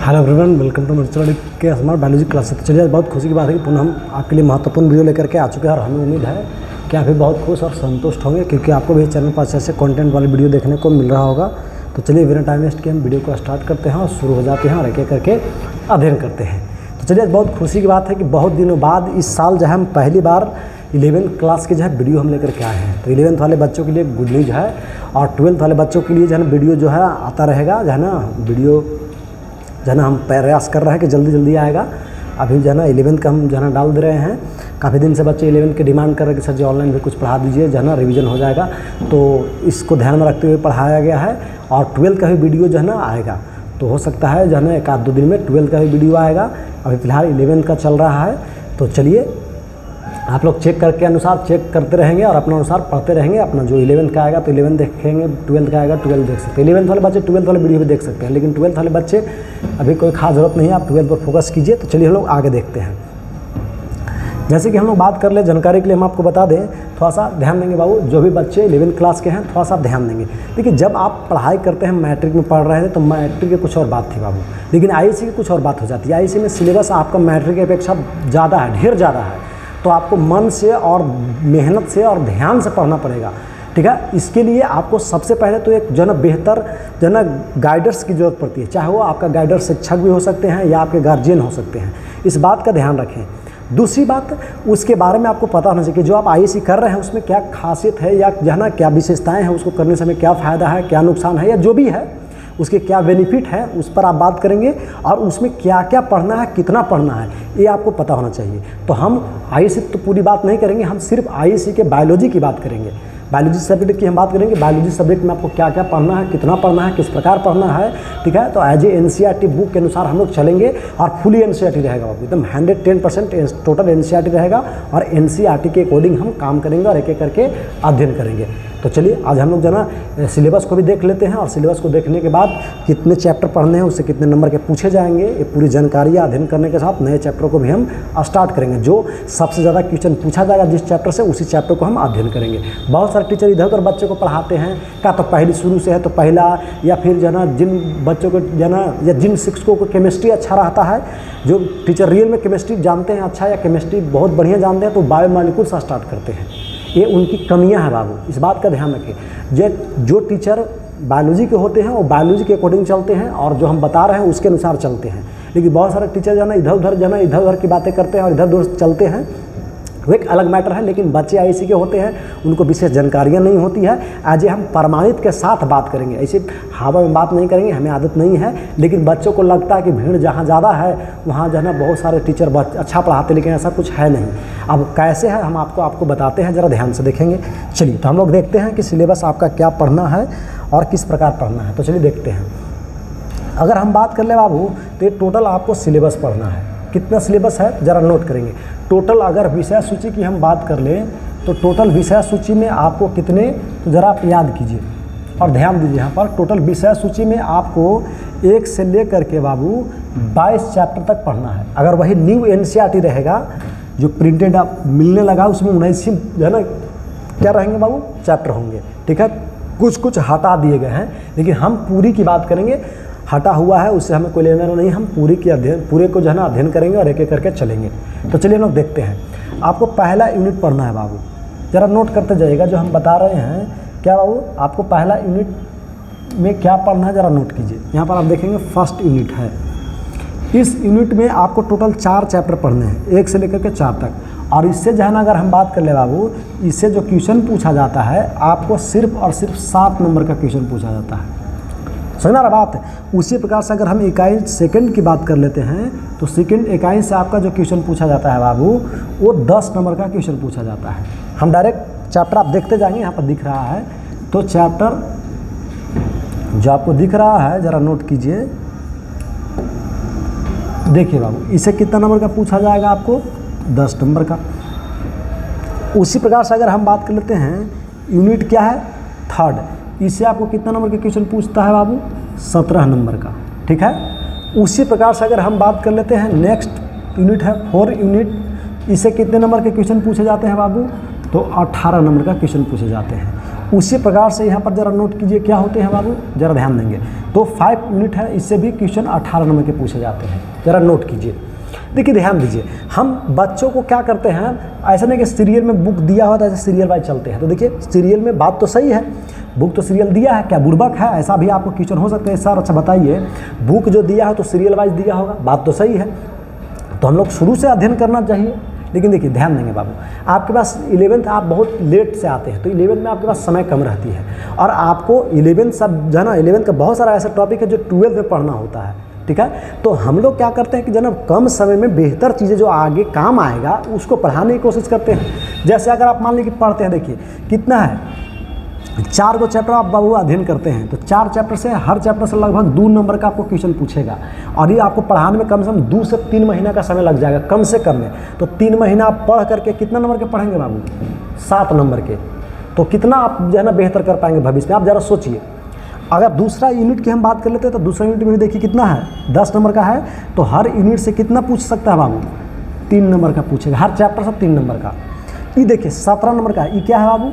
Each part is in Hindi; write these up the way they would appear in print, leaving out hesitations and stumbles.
हेलो एवरीवन, वेलकम टू मर्चवाड़ी के स्मार्ट बायोलॉजी क्लास। तो चलिए, बहुत खुशी की बात है कि पुनः हम आपके लिए महत्वपूर्ण वीडियो लेकर के आ चुके हैं और हमें उम्मीद है कि आप भी बहुत खुश और संतुष्ट होंगे, क्योंकि आपको भी चैनल पर अच्छे कंटेंट वाली वीडियो देखने को मिल रहा होगा। तो चलिए, बिना टाइम वेस्ट के हम वीडियो को स्टार्ट करते हैं और शुरू हो जाते हैं और एक एक करके अध्ययन करते हैं। तो चलिए, बहुत खुशी की बात है कि बहुत दिनों बाद इस साल जो है हम पहली बार 11th क्लास के जो है वीडियो हम लेकर के आए हैं। तो 11th वाले बच्चों के लिए गुड न्यूज़ है और 12th वाले बच्चों के लिए जो है वीडियो जो है आता रहेगा, जो है ना वीडियो जो है ना हम प्रयास कर रहे हैं कि जल्दी जल्दी आएगा। अभी जो है ना 11th का हम जो है ना डाल दे रहे हैं। काफ़ी दिन से बच्चे 11th की डिमांड कर रहे हैं कि सर जी ऑनलाइन भी कुछ पढ़ा दीजिए, जो है ना रिवीजन हो जाएगा। तो इसको ध्यान में रखते हुए पढ़ाया गया है और 12th का भी वीडियो जो है ना आएगा। तो हो सकता है जो है ना एक आध दो दिन में 12th का भी वीडियो आएगा। अभी फ़िलहाल 11th का चल रहा है। तो चलिए, आप लोग चेक करके अनुसार चेक करते रहेंगे और अपने अनुसार पढ़ते रहेंगे। अपना जो 11th का आएगा तो 11 देखेंगे, 12th का आएगा 12 देख सकते हैं। 11th वाले बच्चे 12th वाले वीडियो भी देख सकते हैं, लेकिन 12th वाले बच्चे अभी कोई खास ज़रूरत नहीं है, आप 12th पर फोकस कीजिए। तो चलिए हम लोग आगे देखते हैं। जैसे कि हम लोग बात कर ले, जानकारी के लिए हम आपको बता दें, थोड़ा सा ध्यान देंगे बाबू। जो भी बच्चे 11th क्लास के हैं थोड़ा सा ध्यान देंगे। देखिए, जब आप पढ़ाई करते हैं, मैट्रिक में पढ़ रहे थे तो मैट्रिक की कुछ और बात थी बाबू, लेकिन आईएससी की कुछ और बात हो जाती है। आईएससी में सिलेबस आपका मैट्रिक की अपेक्षा ज़्यादा है, ढेर ज़्यादा है। तो आपको मन से और मेहनत से और ध्यान से पढ़ना पड़ेगा, ठीक है। इसके लिए आपको सबसे पहले तो एक जो है ना बेहतर जो है ना गाइडर्स की ज़रूरत पड़ती है, चाहे वो आपका गाइडर शिक्षक भी हो सकते हैं या आपके गार्जियन हो सकते हैं। इस बात का ध्यान रखें। दूसरी बात, उसके बारे में आपको पता होना चाहिए कि जो आप आईएससी कर रहे हैं उसमें क्या खासियत है या जो है ना क्या विशेषताएँ हैं, उसको करने से हमें क्या फ़ायदा है, क्या नुकसान है, या जो भी है उसके क्या बेनिफिट है, उस पर आप बात करेंगे। और उसमें क्या क्या पढ़ना है, कितना पढ़ना है, ये आपको पता होना चाहिए। तो हम आईएससी तो पूरी बात नहीं करेंगे, हम सिर्फ आईएससी के बायोलॉजी की बात करेंगे। बायोलॉजी सब्जेक्ट की हम बात करेंगे। बायोलॉजी सब्जेक्ट में आपको क्या क्या पढ़ना है, कितना पढ़ना है, किस प्रकार पढ़ना है, ठीक है। तो एज ए एनसीईआरटी बुक के अनुसार हम लोग चलेंगे और फुली एनसीईआरटी रहेगा, एकदम 110% टोटल एनसीईआरटी रहेगा और एनसीईआरटी के अकॉर्डिंग हम काम करेंगे और एक एक करके अध्ययन करेंगे। तो चलिए, आज हम लोग जो है ना सिलेबस को भी देख लेते हैं और सिलेबस को देखने के बाद कितने चैप्टर पढ़ने हैं, उससे कितने नंबर के पूछे जाएंगे, ये पूरी जानकारी अध्ययन करने के साथ नए चैप्टर को भी हम स्टार्ट करेंगे। जो सबसे ज़्यादा क्वेश्चन पूछा जाएगा जिस चैप्टर से, उसी चैप्टर को हम अध्ययन करेंगे। बहुत सारे टीचर इधर उधर बच्चों को पढ़ाते हैं, क्या तो पहली शुरू से है तो पहला, या फिर जो है ना जिन बच्चों को जो है ना या जिन शिक्षकों को केमिस्ट्री अच्छा रहता है, जो टीचर रियल में केमिस्ट्री जानते हैं अच्छा या केमिस्ट्री बहुत बढ़िया जानते हैं, तो बायोमॉलिक्यूल से स्टार्ट करते हैं। ये उनकी कमियां हैं बाबू, इस बात का ध्यान रखें। जो टीचर बायोलॉजी के होते हैं वो बायोलॉजी के अकॉर्डिंग चलते हैं और जो हम बता रहे हैं उसके अनुसार चलते हैं। लेकिन बहुत सारे टीचर जो है ना इधर उधर की बातें करते हैं और इधर उधर चलते हैं, वो एक अलग मैटर है। लेकिन बच्चे आईएससी के होते हैं, उनको विशेष जानकारियाँ नहीं होती है। आज हम प्रमाणित के साथ बात करेंगे, ऐसे हवा में बात नहीं करेंगे, हमें आदत नहीं है। लेकिन बच्चों को लगता है कि भीड़ जहाँ ज़्यादा है वहाँ जो है ना बहुत सारे टीचर अच्छा पढ़ाते, लेकिन ऐसा कुछ है नहीं। अब कैसे है हम आपको बताते हैं, ज़रा ध्यान से देखेंगे। चलिए, तो हम लोग देखते हैं कि सिलेबस आपका क्या पढ़ना है और किस प्रकार पढ़ना है। तो चलिए देखते हैं। अगर हम बात कर ले बाबू, तो ये टोटल आपको सिलेबस पढ़ना है। कितना सिलेबस है ज़रा नोट करेंगे। टोटल अगर विषय सूची की हम बात कर लें तो टोटल विषय सूची में आपको कितने, तो ज़रा आप याद कीजिए और ध्यान दीजिए यहाँ पर। टोटल विषय सूची में आपको 1 से लेकर के बाबू 22 चैप्टर तक पढ़ना है। अगर वही न्यू एनसीईआरटी रहेगा जो प्रिंटेड आप मिलने लगा, उसमें 19 जो है ना क्या रहेंगे बाबू, चैप्टर होंगे, ठीक है। कुछ हटा दिए गए हैं, लेकिन हम पूरी की बात करेंगे। हटा हुआ है उससे हमें कोई लेना नहीं, हम पूरे को जो है ना अध्ययन करेंगे और एक एक करके चलेंगे। तो चलिए हम लोग देखते हैं। आपको पहला यूनिट पढ़ना है बाबू, ज़रा नोट करते जाइएगा जो हम बता रहे हैं। क्या बाबू, आपको पहला यूनिट में क्या पढ़ना है ज़रा नोट कीजिए। यहाँ पर आप देखेंगे फर्स्ट यूनिट है। इस यूनिट में आपको टोटल 4 चैप्टर पढ़ने हैं, 1 से लेकर के 4 तक। और इससे जो है ना अगर हम बात कर ले बाबू, इससे जो क्वेश्चन पूछा जाता है आपको सिर्फ और सिर्फ 7 नंबर का क्वेश्चन पूछा जाता है। समझना रहा बात। उसी प्रकार से अगर हम इकाई सेकंड की बात कर लेते हैं तो सेकंड इकाई से आपका जो क्वेश्चन पूछा जाता है बाबू, वो 10 नंबर का क्वेश्चन पूछा जाता है। हम डायरेक्ट चैप्टर आप देखते जाएंगे, यहाँ पर दिख रहा है। तो चैप्टर जो आपको दिख रहा है ज़रा नोट कीजिए। देखिए बाबू, इसे कितना नंबर का पूछा जाएगा आपको, 10 नंबर का। उसी प्रकार से अगर हम बात कर लेते हैं यूनिट क्या है, थर्ड, इससे आपको कितना नंबर के क्वेश्चन पूछता है बाबू, 17 नंबर का, ठीक है। उसी प्रकार से अगर हम बात कर लेते हैं नेक्स्ट यूनिट है 4 यूनिट, इससे कितने नंबर के क्वेश्चन पूछे जाते हैं बाबू, तो 18 नंबर का क्वेश्चन पूछे जाते हैं। उसी प्रकार से यहाँ पर जरा नोट कीजिए क्या होते हैं बाबू, जरा ध्यान देंगे। तो 5 यूनिट है, इससे भी क्वेश्चन 18 नंबर के पूछे जाते हैं, जरा नोट कीजिए। देखिए ध्यान दीजिए, हम बच्चों को क्या करते हैं, ऐसा नहीं कि सीरियल में बुक दिया हुआ था ऐसे सीरियल वाइज चलते हैं। तो देखिए सीरियल में बात तो सही है, बुक तो सीरियल दिया है, क्या बुड़बक है, ऐसा भी आपको क्वेश्चन हो सकता है सर। अच्छा बताइए, बुक जो दिया है तो सीरियल वाइज दिया होगा, बात तो सही है। तो हम लोग शुरू से अध्ययन करना चाहिए। लेकिन देखिए ध्यान देंगे बाबू, आपके पास 11th आप बहुत लेट से आते हैं, तो 11th में आपके पास समय कम रहती है, और आपको 11th सब जो है ना 11th का बहुत सारा ऐसा टॉपिक है जो 12th में पढ़ना होता है, ठीक है। तो हम लोग क्या करते हैं कि जनाब कम समय में बेहतर चीज़ें जो आगे काम आएगा उसको पढ़ाने की कोशिश करते हैं। जैसे अगर आप मान लीजिए पढ़ते हैं, देखिए कितना है, 4 गो चैप्टर आप बाबू अध्ययन करते हैं, तो 4 चैप्टर से हर चैप्टर से लगभग 2 नंबर का आपको क्वेश्चन पूछेगा, और ये आपको पढ़ाने में कम से कम 2 से 3 महीना का समय लग जाएगा कम से कम में। तो 3 महीना आप पढ़ करके कितना नंबर के पढ़ेंगे बाबू, 7 नंबर के। तो कितना आप जो है ना बेहतर कर पाएंगे भविष्य में, आप ज़रा सोचिए। अगर दूसरा यूनिट की हम बात कर लेते हैं, तो दूसरा यूनिट में भी देखिए कितना है, 10 नंबर का है, तो हर यूनिट से कितना पूछ सकता है बाबू, 3 नंबर का पूछेगा, हर चैप्टर से 3 नंबर का। ये देखिए 17 नंबर का, ये क्या है बाबू,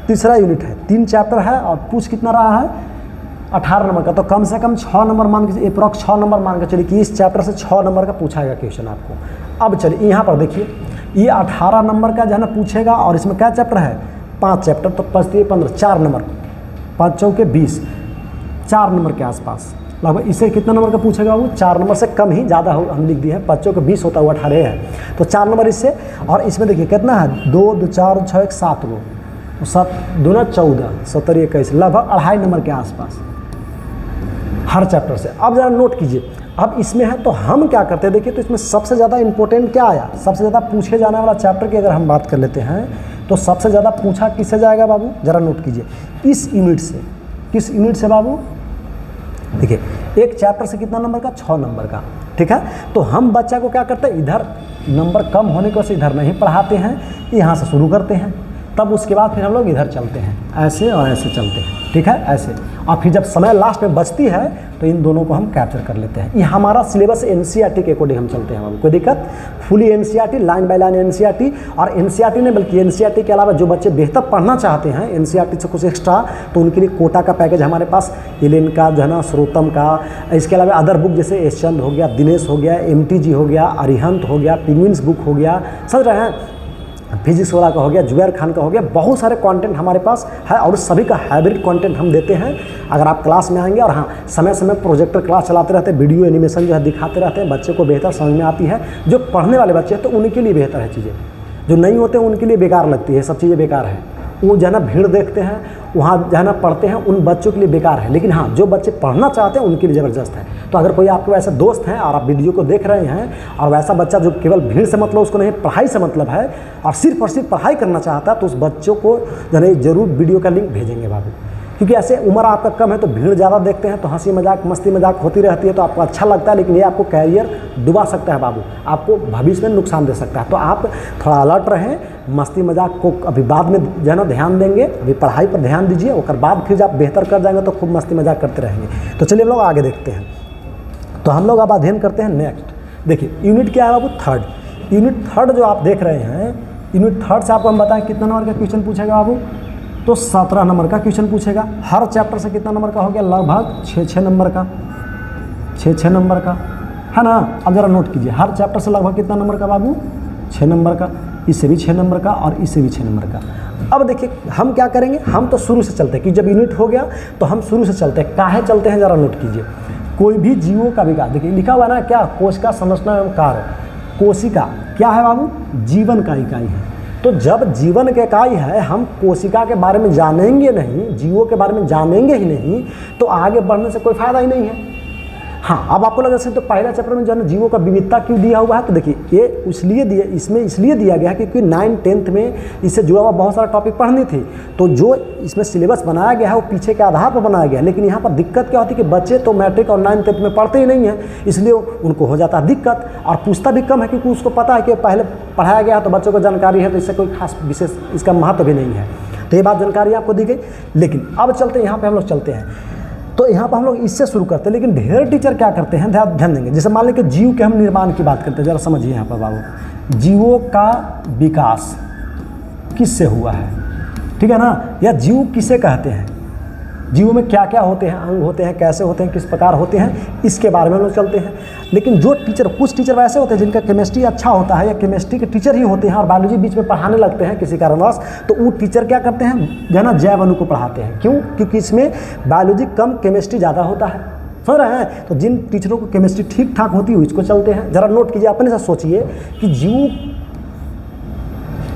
तीसरा यूनिट है, 3 चैप्टर है, और पूछ कितना रहा है, 18 नंबर का। तो कम से कम 6 नंबर मान के, अप्रॉक्स 6 नंबर मान के चलिए कि इस चैप्टर से 6 नंबर का पूछाएगा क्वेश्चन आपको। अब चलिए यहाँ पर देखिए, ये 18 नंबर का जो है ना पूछेगा, और इसमें क्या चैप्टर है, 5 चैप्टर, तो 5 15 4 नंबर, 5 चौके 20, 4 नंबर के आसपास लगभग। इससे कितना नंबर का पूछेगा वो, 4 नंबर से कम ही, ज़्यादा हो हम लिख दिए हैं, 5 चौके 20 होता है, वो 18 है, तो 4 नंबर इससे। और इसमें देखिए कितना है, 2 2 4 6 1 7 गो, 7 2 14 17 21, लगभग 2.5 नंबर के आसपास हर चैप्टर से। अब ज़रा नोट कीजिए, अब इसमें है तो हम क्या करते हैं, देखिए तो इसमें सबसे ज़्यादा इंपॉर्टेंट क्या आया, सबसे ज़्यादा पूछे जाने वाला चैप्टर की अगर हम बात कर लेते हैं, तो सबसे ज़्यादा पूछा किससे जाएगा बाबू, ज़रा नोट कीजिए, इस यूनिट से। किस यूनिट से बाबू, देखिए एक चैप्टर से कितना नंबर का, 6 नंबर का, ठीक है। तो हम बच्चा को क्या करते हैं, इधर नंबर कम होने की वजह से इधर नहीं पढ़ाते हैं, यहाँ से शुरू करते हैं, तब उसके बाद फिर हम लोग इधर चलते हैं, ऐसे और ऐसे चलते हैं, ठीक है, ऐसे। और फिर जब समय लास्ट में बचती है तो इन दोनों को हम कैप्चर कर लेते हैं। ये हमारा सिलेबस एनसीईआरटी के अकॉर्डिंग हम चलते हैं, कोई दिक्कत, fully NCERT, line by line NCERT. और एनसीईआरटी नहीं बल्कि एनसीईआरटी के अलावा जो बच्चे बेहतर पढ़ना चाहते हैं एनसीईआरटी से कुछ एक्स्ट्रा, तो उनके लिए कोटा का पैकेज हमारे पास, एलेन का जो है ना, श्रोतम का, इसके अलावा अदर बुक जैसे एस चंद हो गया, दिनेश हो गया, एमटीजी हो गया, अरिहंत हो गया, पिंगविन्स बुक हो गया, समझ रहे हैं, फिजिक्स वाला का हो गया, जुबैर खान का हो गया, बहुत सारे कंटेंट हमारे पास है, और सभी का हाइब्रिड कंटेंट हम देते हैं। अगर आप क्लास में आएंगे, और हाँ समय समय प्रोजेक्टर क्लास चलाते रहते हैं, वीडियो एनिमेशन जो है दिखाते रहते हैं, बच्चे को बेहतर समझ में आती है। जो पढ़ने वाले बच्चे हैं तो उनके लिए बेहतर है चीज़ें, जो नहीं होते हैं उनके लिए बेकार लगती है, सब चीज़ें बेकार है। वो जो है ना भीड़ देखते हैं, वहाँ जो है ना पढ़ते हैं, उन बच्चों के लिए बेकार है। लेकिन हाँ, जो बच्चे पढ़ना चाहते हैं उनके लिए ज़बरदस्त है। तो अगर कोई आपके वैसे दोस्त हैं और आप वीडियो को देख रहे हैं, और वैसा बच्चा जो केवल भीड़ से मतलब, उसको नहीं पढ़ाई से मतलब है, और सिर्फ पढ़ाई करना चाहता है, तो उस बच्चों को जो है ज़रूर वीडियो का लिंक भेजेंगे बाबू। क्योंकि ऐसे उम्र आपका कम है तो भीड़ ज़्यादा देखते हैं, तो हंसी मजाक मस्ती मजाक होती रहती है, तो आपको अच्छा लगता है, लेकिन ये आपको कैरियर डुबा सकता है बाबू, आपको भविष्य में नुकसान दे सकता है। तो आप थोड़ा अलर्ट रहें, मस्ती मजाक को अभी बाद में जो है ना ध्यान देंगे, अभी पढ़ाई पर ध्यान दीजिए, और बाद फिर जब बेहतर कर जाएंगे तो खूब मस्ती मजाक करते रहेंगे। तो चलिए हम लोग आगे देखते हैं। तो हम लोग अब अध्ययन करते हैं नेक्स्ट। देखिए यूनिट क्या है बाबू, 3rd यूनिट। 3rd जो आप देख रहे हैं, यूनिट 3rd से आपको हम बताएं कितना नंबर का क्वेश्चन पूछेगा बाबू, तो 17 नंबर का क्वेश्चन पूछेगा। हर चैप्टर से कितना नंबर का हो गया, लगभग 6 नंबर का, 6 नंबर का है ना। अब जरा नोट कीजिए, हर चैप्टर से लगभग कितना नंबर का बाबू, 6 नंबर का, इससे भी 6 नंबर का, और इससे भी 6 नंबर का। अब देखिए हम क्या करेंगे, हम तो शुरू से चलते हैं कि जब यूनिट हो गया तो हम शुरू से चलते हैं। काहे चलते हैं, जरा नोट कीजिए। कोई भी जीवों का विकास, देखिए लिखा हुआ ना क्या, कोशिका संरचना एवं कार्य। कोशिका क्या है बाबू, जीवन का इकाई है। तो जब जीवन के इकाई है, हम कोशिका के बारे में जानेंगे नहीं, जीवों के बारे में जानेंगे ही नहीं, तो आगे बढ़ने से कोई फायदा ही नहीं है। हाँ, अब आपको लग रहा है तो पहला चैप्टर में जो है ना जीवों का विविधता क्यों दिया हुआ है, तो देखिए ये इसलिए दिया, इसमें इसलिए दिया गया है क्योंकि 9th 10th में इससे जुड़ा हुआ बहुत सारा टॉपिक पढ़नी थी। तो जो इसमें सिलेबस बनाया गया है वो पीछे के आधार पर बनाया गया है। लेकिन यहाँ पर दिक्कत क्या होती है कि बच्चे तो मैट्रिक और 9th 10th में पढ़ते ही नहीं हैं, इसलिए उनको हो जाता है दिक्कत, और पूछता भी कम है, क्योंकि उसको पता है कि पहले पढ़ाया गया तो बच्चों को जानकारी है, तो इससे कोई खास विशेष इसका महत्व भी नहीं है। तो ये बात जानकारी आपको दी गई। लेकिन अब चलते हैं, यहाँ पर हम लोग चलते हैं, तो यहाँ पर हम लोग इससे शुरू करते हैं। लेकिन ढेर टीचर क्या करते हैं, ध्यान देंगे। जैसे मान लें कि जीव के हम निर्माण की बात करते हैं, जरा समझिए यहाँ पर बाबू, जीवों का विकास किससे हुआ है, ठीक है ना। या जीव किसे कहते हैं, जीव में क्या क्या होते हैं, अंग होते हैं, कैसे होते हैं, किस प्रकार होते हैं, इसके बारे में हम लोग चलते हैं। लेकिन जो टीचर, कुछ टीचर वैसे होते हैं जिनका केमिस्ट्री अच्छा होता है या केमिस्ट्री के टीचर ही होते हैं और बायोलॉजी बीच में पढ़ाने लगते हैं किसी कारणवश, तो वो टीचर क्या करते हैं जो है ना जैव अणु को पढ़ाते हैं। क्यों? क्योंकि इसमें बायोलॉजी कम, केमिस्ट्री ज़्यादा होता है। समझ रहे हैं? तो जिन टीचरों को केमिस्ट्री ठीक ठाक होती है इसको चलते हैं। ज़रा नोट कीजिए, अपने से सोचिए कि जीव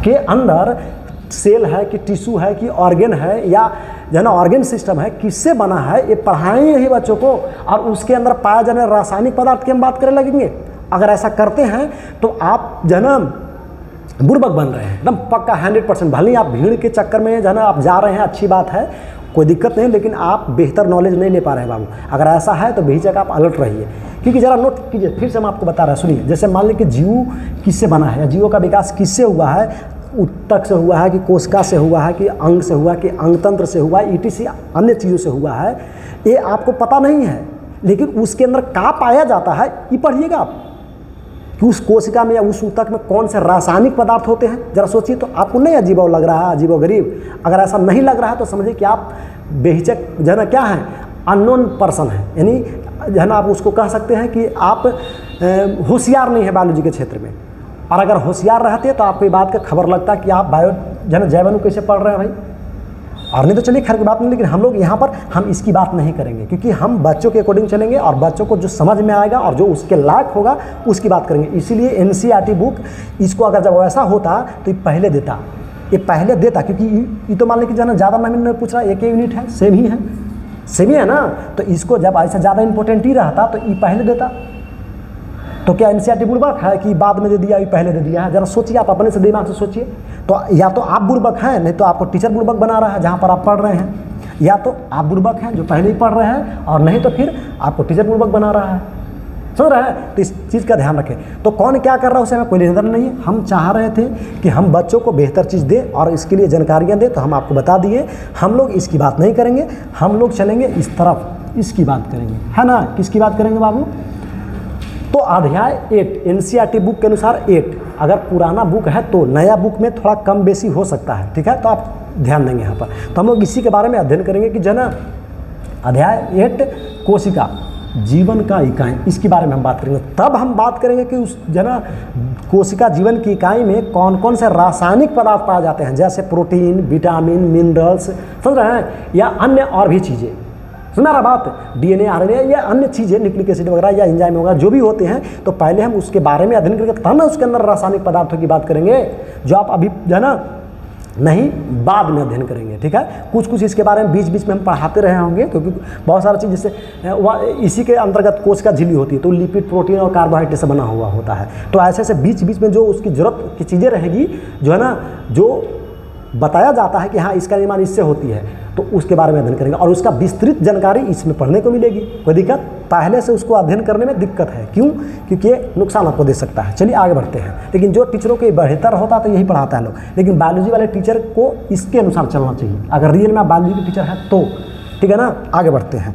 के अंदर सेल है कि टिश्यू है कि ऑर्गेन है या जो है ना ऑर्गेन सिस्टम है, किससे बना है, ये पढ़ाएंगे ही बच्चों को। और उसके अंदर पाया जाने रासायनिक पदार्थ की हम बात करने लगेंगे। अगर ऐसा करते हैं तो आप जो है ना बुड़बक बन रहे हैं, एकदम पक्का 100%। भले ही आप भीड़ के चक्कर में जो है ना आप जा रहे हैं, अच्छी बात है, कोई दिक्कत नहीं, लेकिन आप बेहतर नॉलेज नहीं ले पा रहे हैं बाबू। अगर ऐसा है तो बेहिचक आप अलर्ट रहिए। क्योंकि ज़रा नोट कीजिए, फिर से हम आपको बता रहे हैं, सुनिए। जैसे मान लीजिए कि जीव किससे बना है या जीवों का विकास किससे हुआ है, उत्तक से हुआ है कि कोशिका से हुआ है कि अंग से हुआ कि अंगतंत्र से हुआ, ईटीसी अन्य चीज़ों से हुआ है, ये आपको पता नहीं है। लेकिन उसके अंदर क्या पाया जाता है ये पढ़िएगा आप, कि उस कोशिका में या उस उत्तक में कौन से रासायनिक पदार्थ होते हैं। जरा सोचिए, तो आपको नहीं अजीब लग रहा है, अजीब गरीब? अगर ऐसा नहीं लग रहा है तो समझिए कि आप बेहिचक जो है ना क्या है, अननोन पर्सन है। यानी जो है ना आप उसको कह सकते हैं कि आप होशियार नहीं है बायोलॉजी के क्षेत्र में। और अगर होशियार रहते तो आपको ये बात का खबर लगता कि आप बायो जो है ना जैव अणु कैसे पढ़ रहे हैं भाई। और नहीं तो चलिए खैर की बात नहीं, लेकिन हम लोग यहाँ पर हम इसकी बात नहीं करेंगे, क्योंकि हम बच्चों के अकॉर्डिंग चलेंगे और बच्चों को जो समझ में आएगा और जो उसके लायक होगा उसकी बात करेंगे। इसीलिए एनसीईआरटी बुक इसको अगर जब वैसा होता तो ये पहले देता, क्योंकि ये तो मान लीजिए जो है ना ज़्यादा नहीं पूछ रहा, एक यूनिट है, सेम ही है ना। तो इसको जब ऐसा ज़्यादा इंपॉर्टेंट ही रहता तो ये पहले देता। तो क्या एनसीईआरटी बुड़बक है कि बाद में दे दिया, ये पहले दे दिया है? जरा सोचिए, आप अपने से दिमाग से सोचिए। तो या तो आप बुड़बक हैं, नहीं तो आपको टीचर बुड़बक बना रहा है जहाँ पर आप पढ़ रहे हैं, या तो आप बुड़बक हैं जो पहले ही पढ़ रहे हैं, और नहीं तो फिर आपको टीचर बुड़बक बना रहा है। समझ रहे हैं? तो इस चीज़ का ध्यान रखें। तो कौन क्या कर रहा है उसे हमें कोई लेना देना नहीं है। हम चाह रहे थे कि हम बच्चों को बेहतर चीज़ दें और इसके लिए जानकारियाँ दें, तो हम आपको बता दिए। हम लोग इसकी बात नहीं करेंगे, हम लोग चलेंगे इस तरफ, इसकी बात करेंगे, है ना। किसकी बात करेंगे बाबू? तो अध्याय 8 एनसीईआरटी बुक के अनुसार 8, अगर पुराना बुक है तो नया बुक में थोड़ा कम बेसी हो सकता है, ठीक है। तो आप ध्यान देंगे यहाँ पर। तो हम लोग इसी के बारे में अध्ययन करेंगे कि जो ना अध्याय 8 कोशिका जीवन का इकाई, इसके बारे में हम बात करेंगे। तब हम बात करेंगे कि उस जो ना कोशिका जीवन की इकाई में कौन कौन से रासायनिक पदार्थ पाए जाते हैं, जैसे प्रोटीन, विटामिन, मिनरल्स, समझ रहे हैं, या अन्य और भी चीज़ें। सुना रहा बात? डीएनए, आरएनए या अन्य चीज़ें, न्यूक्लिक एसिड वगैरह या एंजाइम वगैरह जो भी होते हैं, तो पहले हम उसके बारे में अध्ययन करेंगे, तब ना उसके अंदर रासायनिक पदार्थों की बात करेंगे, जो आप अभी जो है ना नहीं बाद में अध्ययन करेंगे, ठीक है। कुछ इसके बारे में बीच बीच में हम पढ़ाते रहे होंगे, क्योंकि बहुत सारी चीज़ जैसे इसी के अंतर्गत कोशिका झिल्ली होती है, तो लिपिड, प्रोटीन और कार्बोहाइड्रेट से बना हुआ होता है। तो ऐसे ऐसे बीच बीच में जो उसकी ज़रूरत की चीज़ें रहेगी, जो है ना, जो बताया जाता है कि हाँ इसका निर्माण इससे होती है, तो उसके बारे में अध्ययन करेंगे और उसका विस्तृत जानकारी इसमें पढ़ने को मिलेगी। कोई दिक्कत? पहले से उसको अध्ययन करने में दिक्कत है, क्यों? क्योंकि ये नुकसान आपको दे सकता है। चलिए आगे बढ़ते हैं। लेकिन जो टीचरों के बेहतर होता तो यही पढ़ाता है लोग, लेकिन बायोलॉजी वाले टीचर को इसके अनुसार चलना चाहिए, अगर रियल में आप बायोलॉजी के टीचर हैं तो, ठीक है ना। आगे बढ़ते हैं,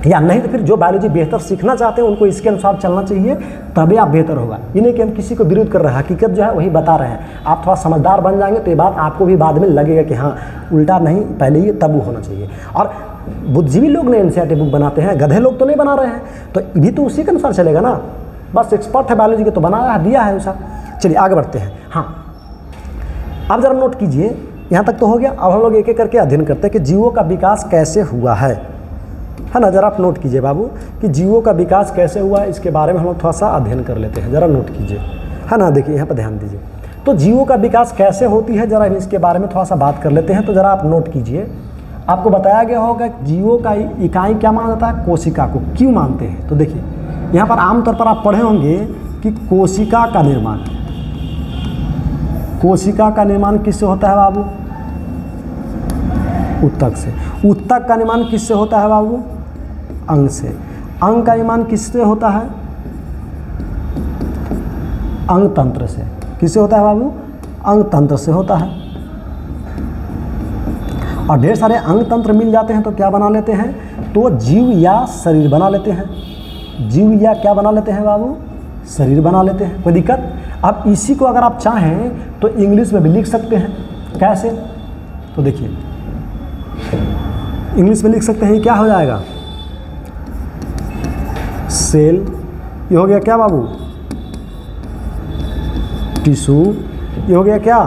या नहीं तो फिर जो बायोलॉजी बेहतर सीखना चाहते हैं उनको इसके अनुसार चलना चाहिए, तभी आप बेहतर होगा। ये नहीं कि हम किसी को विरोध कर रहे हैं, हकीकत जो है वही बता रहे हैं। आप थोड़ा समझदार बन जाएंगे तो ये बात आपको भी बाद में लगेगा कि हाँ उल्टा नहीं, पहले ही तब होना चाहिए। और बुद्धिजीवी लोग ने एनसीईआरटी बुक बनाते हैं, गधे लोग तो नहीं बना रहे हैं, तो भी तो उसी के अनुसार चलेगा ना। बस एक्सपर्ट है बायोलॉजी के तो बनाया है, दिया है उसा। चलिए आगे बढ़ते हैं। हाँ, अब जरा नोट कीजिए, यहाँ तक तो हो गया। अब हम लोग एक एक करके अध्ययन करते हैं कि जीवों का विकास कैसे हुआ है ना। जरा आप नोट कीजिए बाबू कि जीवों का विकास कैसे हुआ है, इसके बारे में हम लोग थोड़ा सा अध्ययन कर लेते हैं। जरा नोट कीजिए, है ना। देखिए यहाँ पर ध्यान दीजिए। तो जीवों का विकास कैसे होती है, जरा इसके बारे में थोड़ा सा बात कर लेते हैं। तो जरा आप नोट कीजिए, आपको बताया गया होगा जीवों का इकाई क्या माना जाता है, कोशिका को। क्यों मानते हैं? तो देखिए यहाँ पर आमतौर पर आप पढ़े होंगे कि कोशिका का निर्माण किससे होता है बाबू? उत्तक से। उत्तक का निर्माण किससे होता है बाबू? अंग से। अंग का निर्माण किससे होता है? अंग तंत्र से। किससे होता है बाबू? अंग तंत्र से होता है। और ढेर सारे अंग तंत्र मिल जाते हैं तो क्या बना लेते हैं? तो जीव या शरीर बना लेते हैं। जीव या क्या बना लेते हैं बाबू? शरीर बना लेते हैं। कोई दिक्कत? अब इसी को अगर आप चाहें तो इंग्लिश में भी लिख सकते हैं। कैसे? तो देखिए इंग्लिश में लिख सकते हैं, क्या हो जाएगा, सेल। ये हो गया क्या बाबू, टिश्यू। ये हो गया क्या,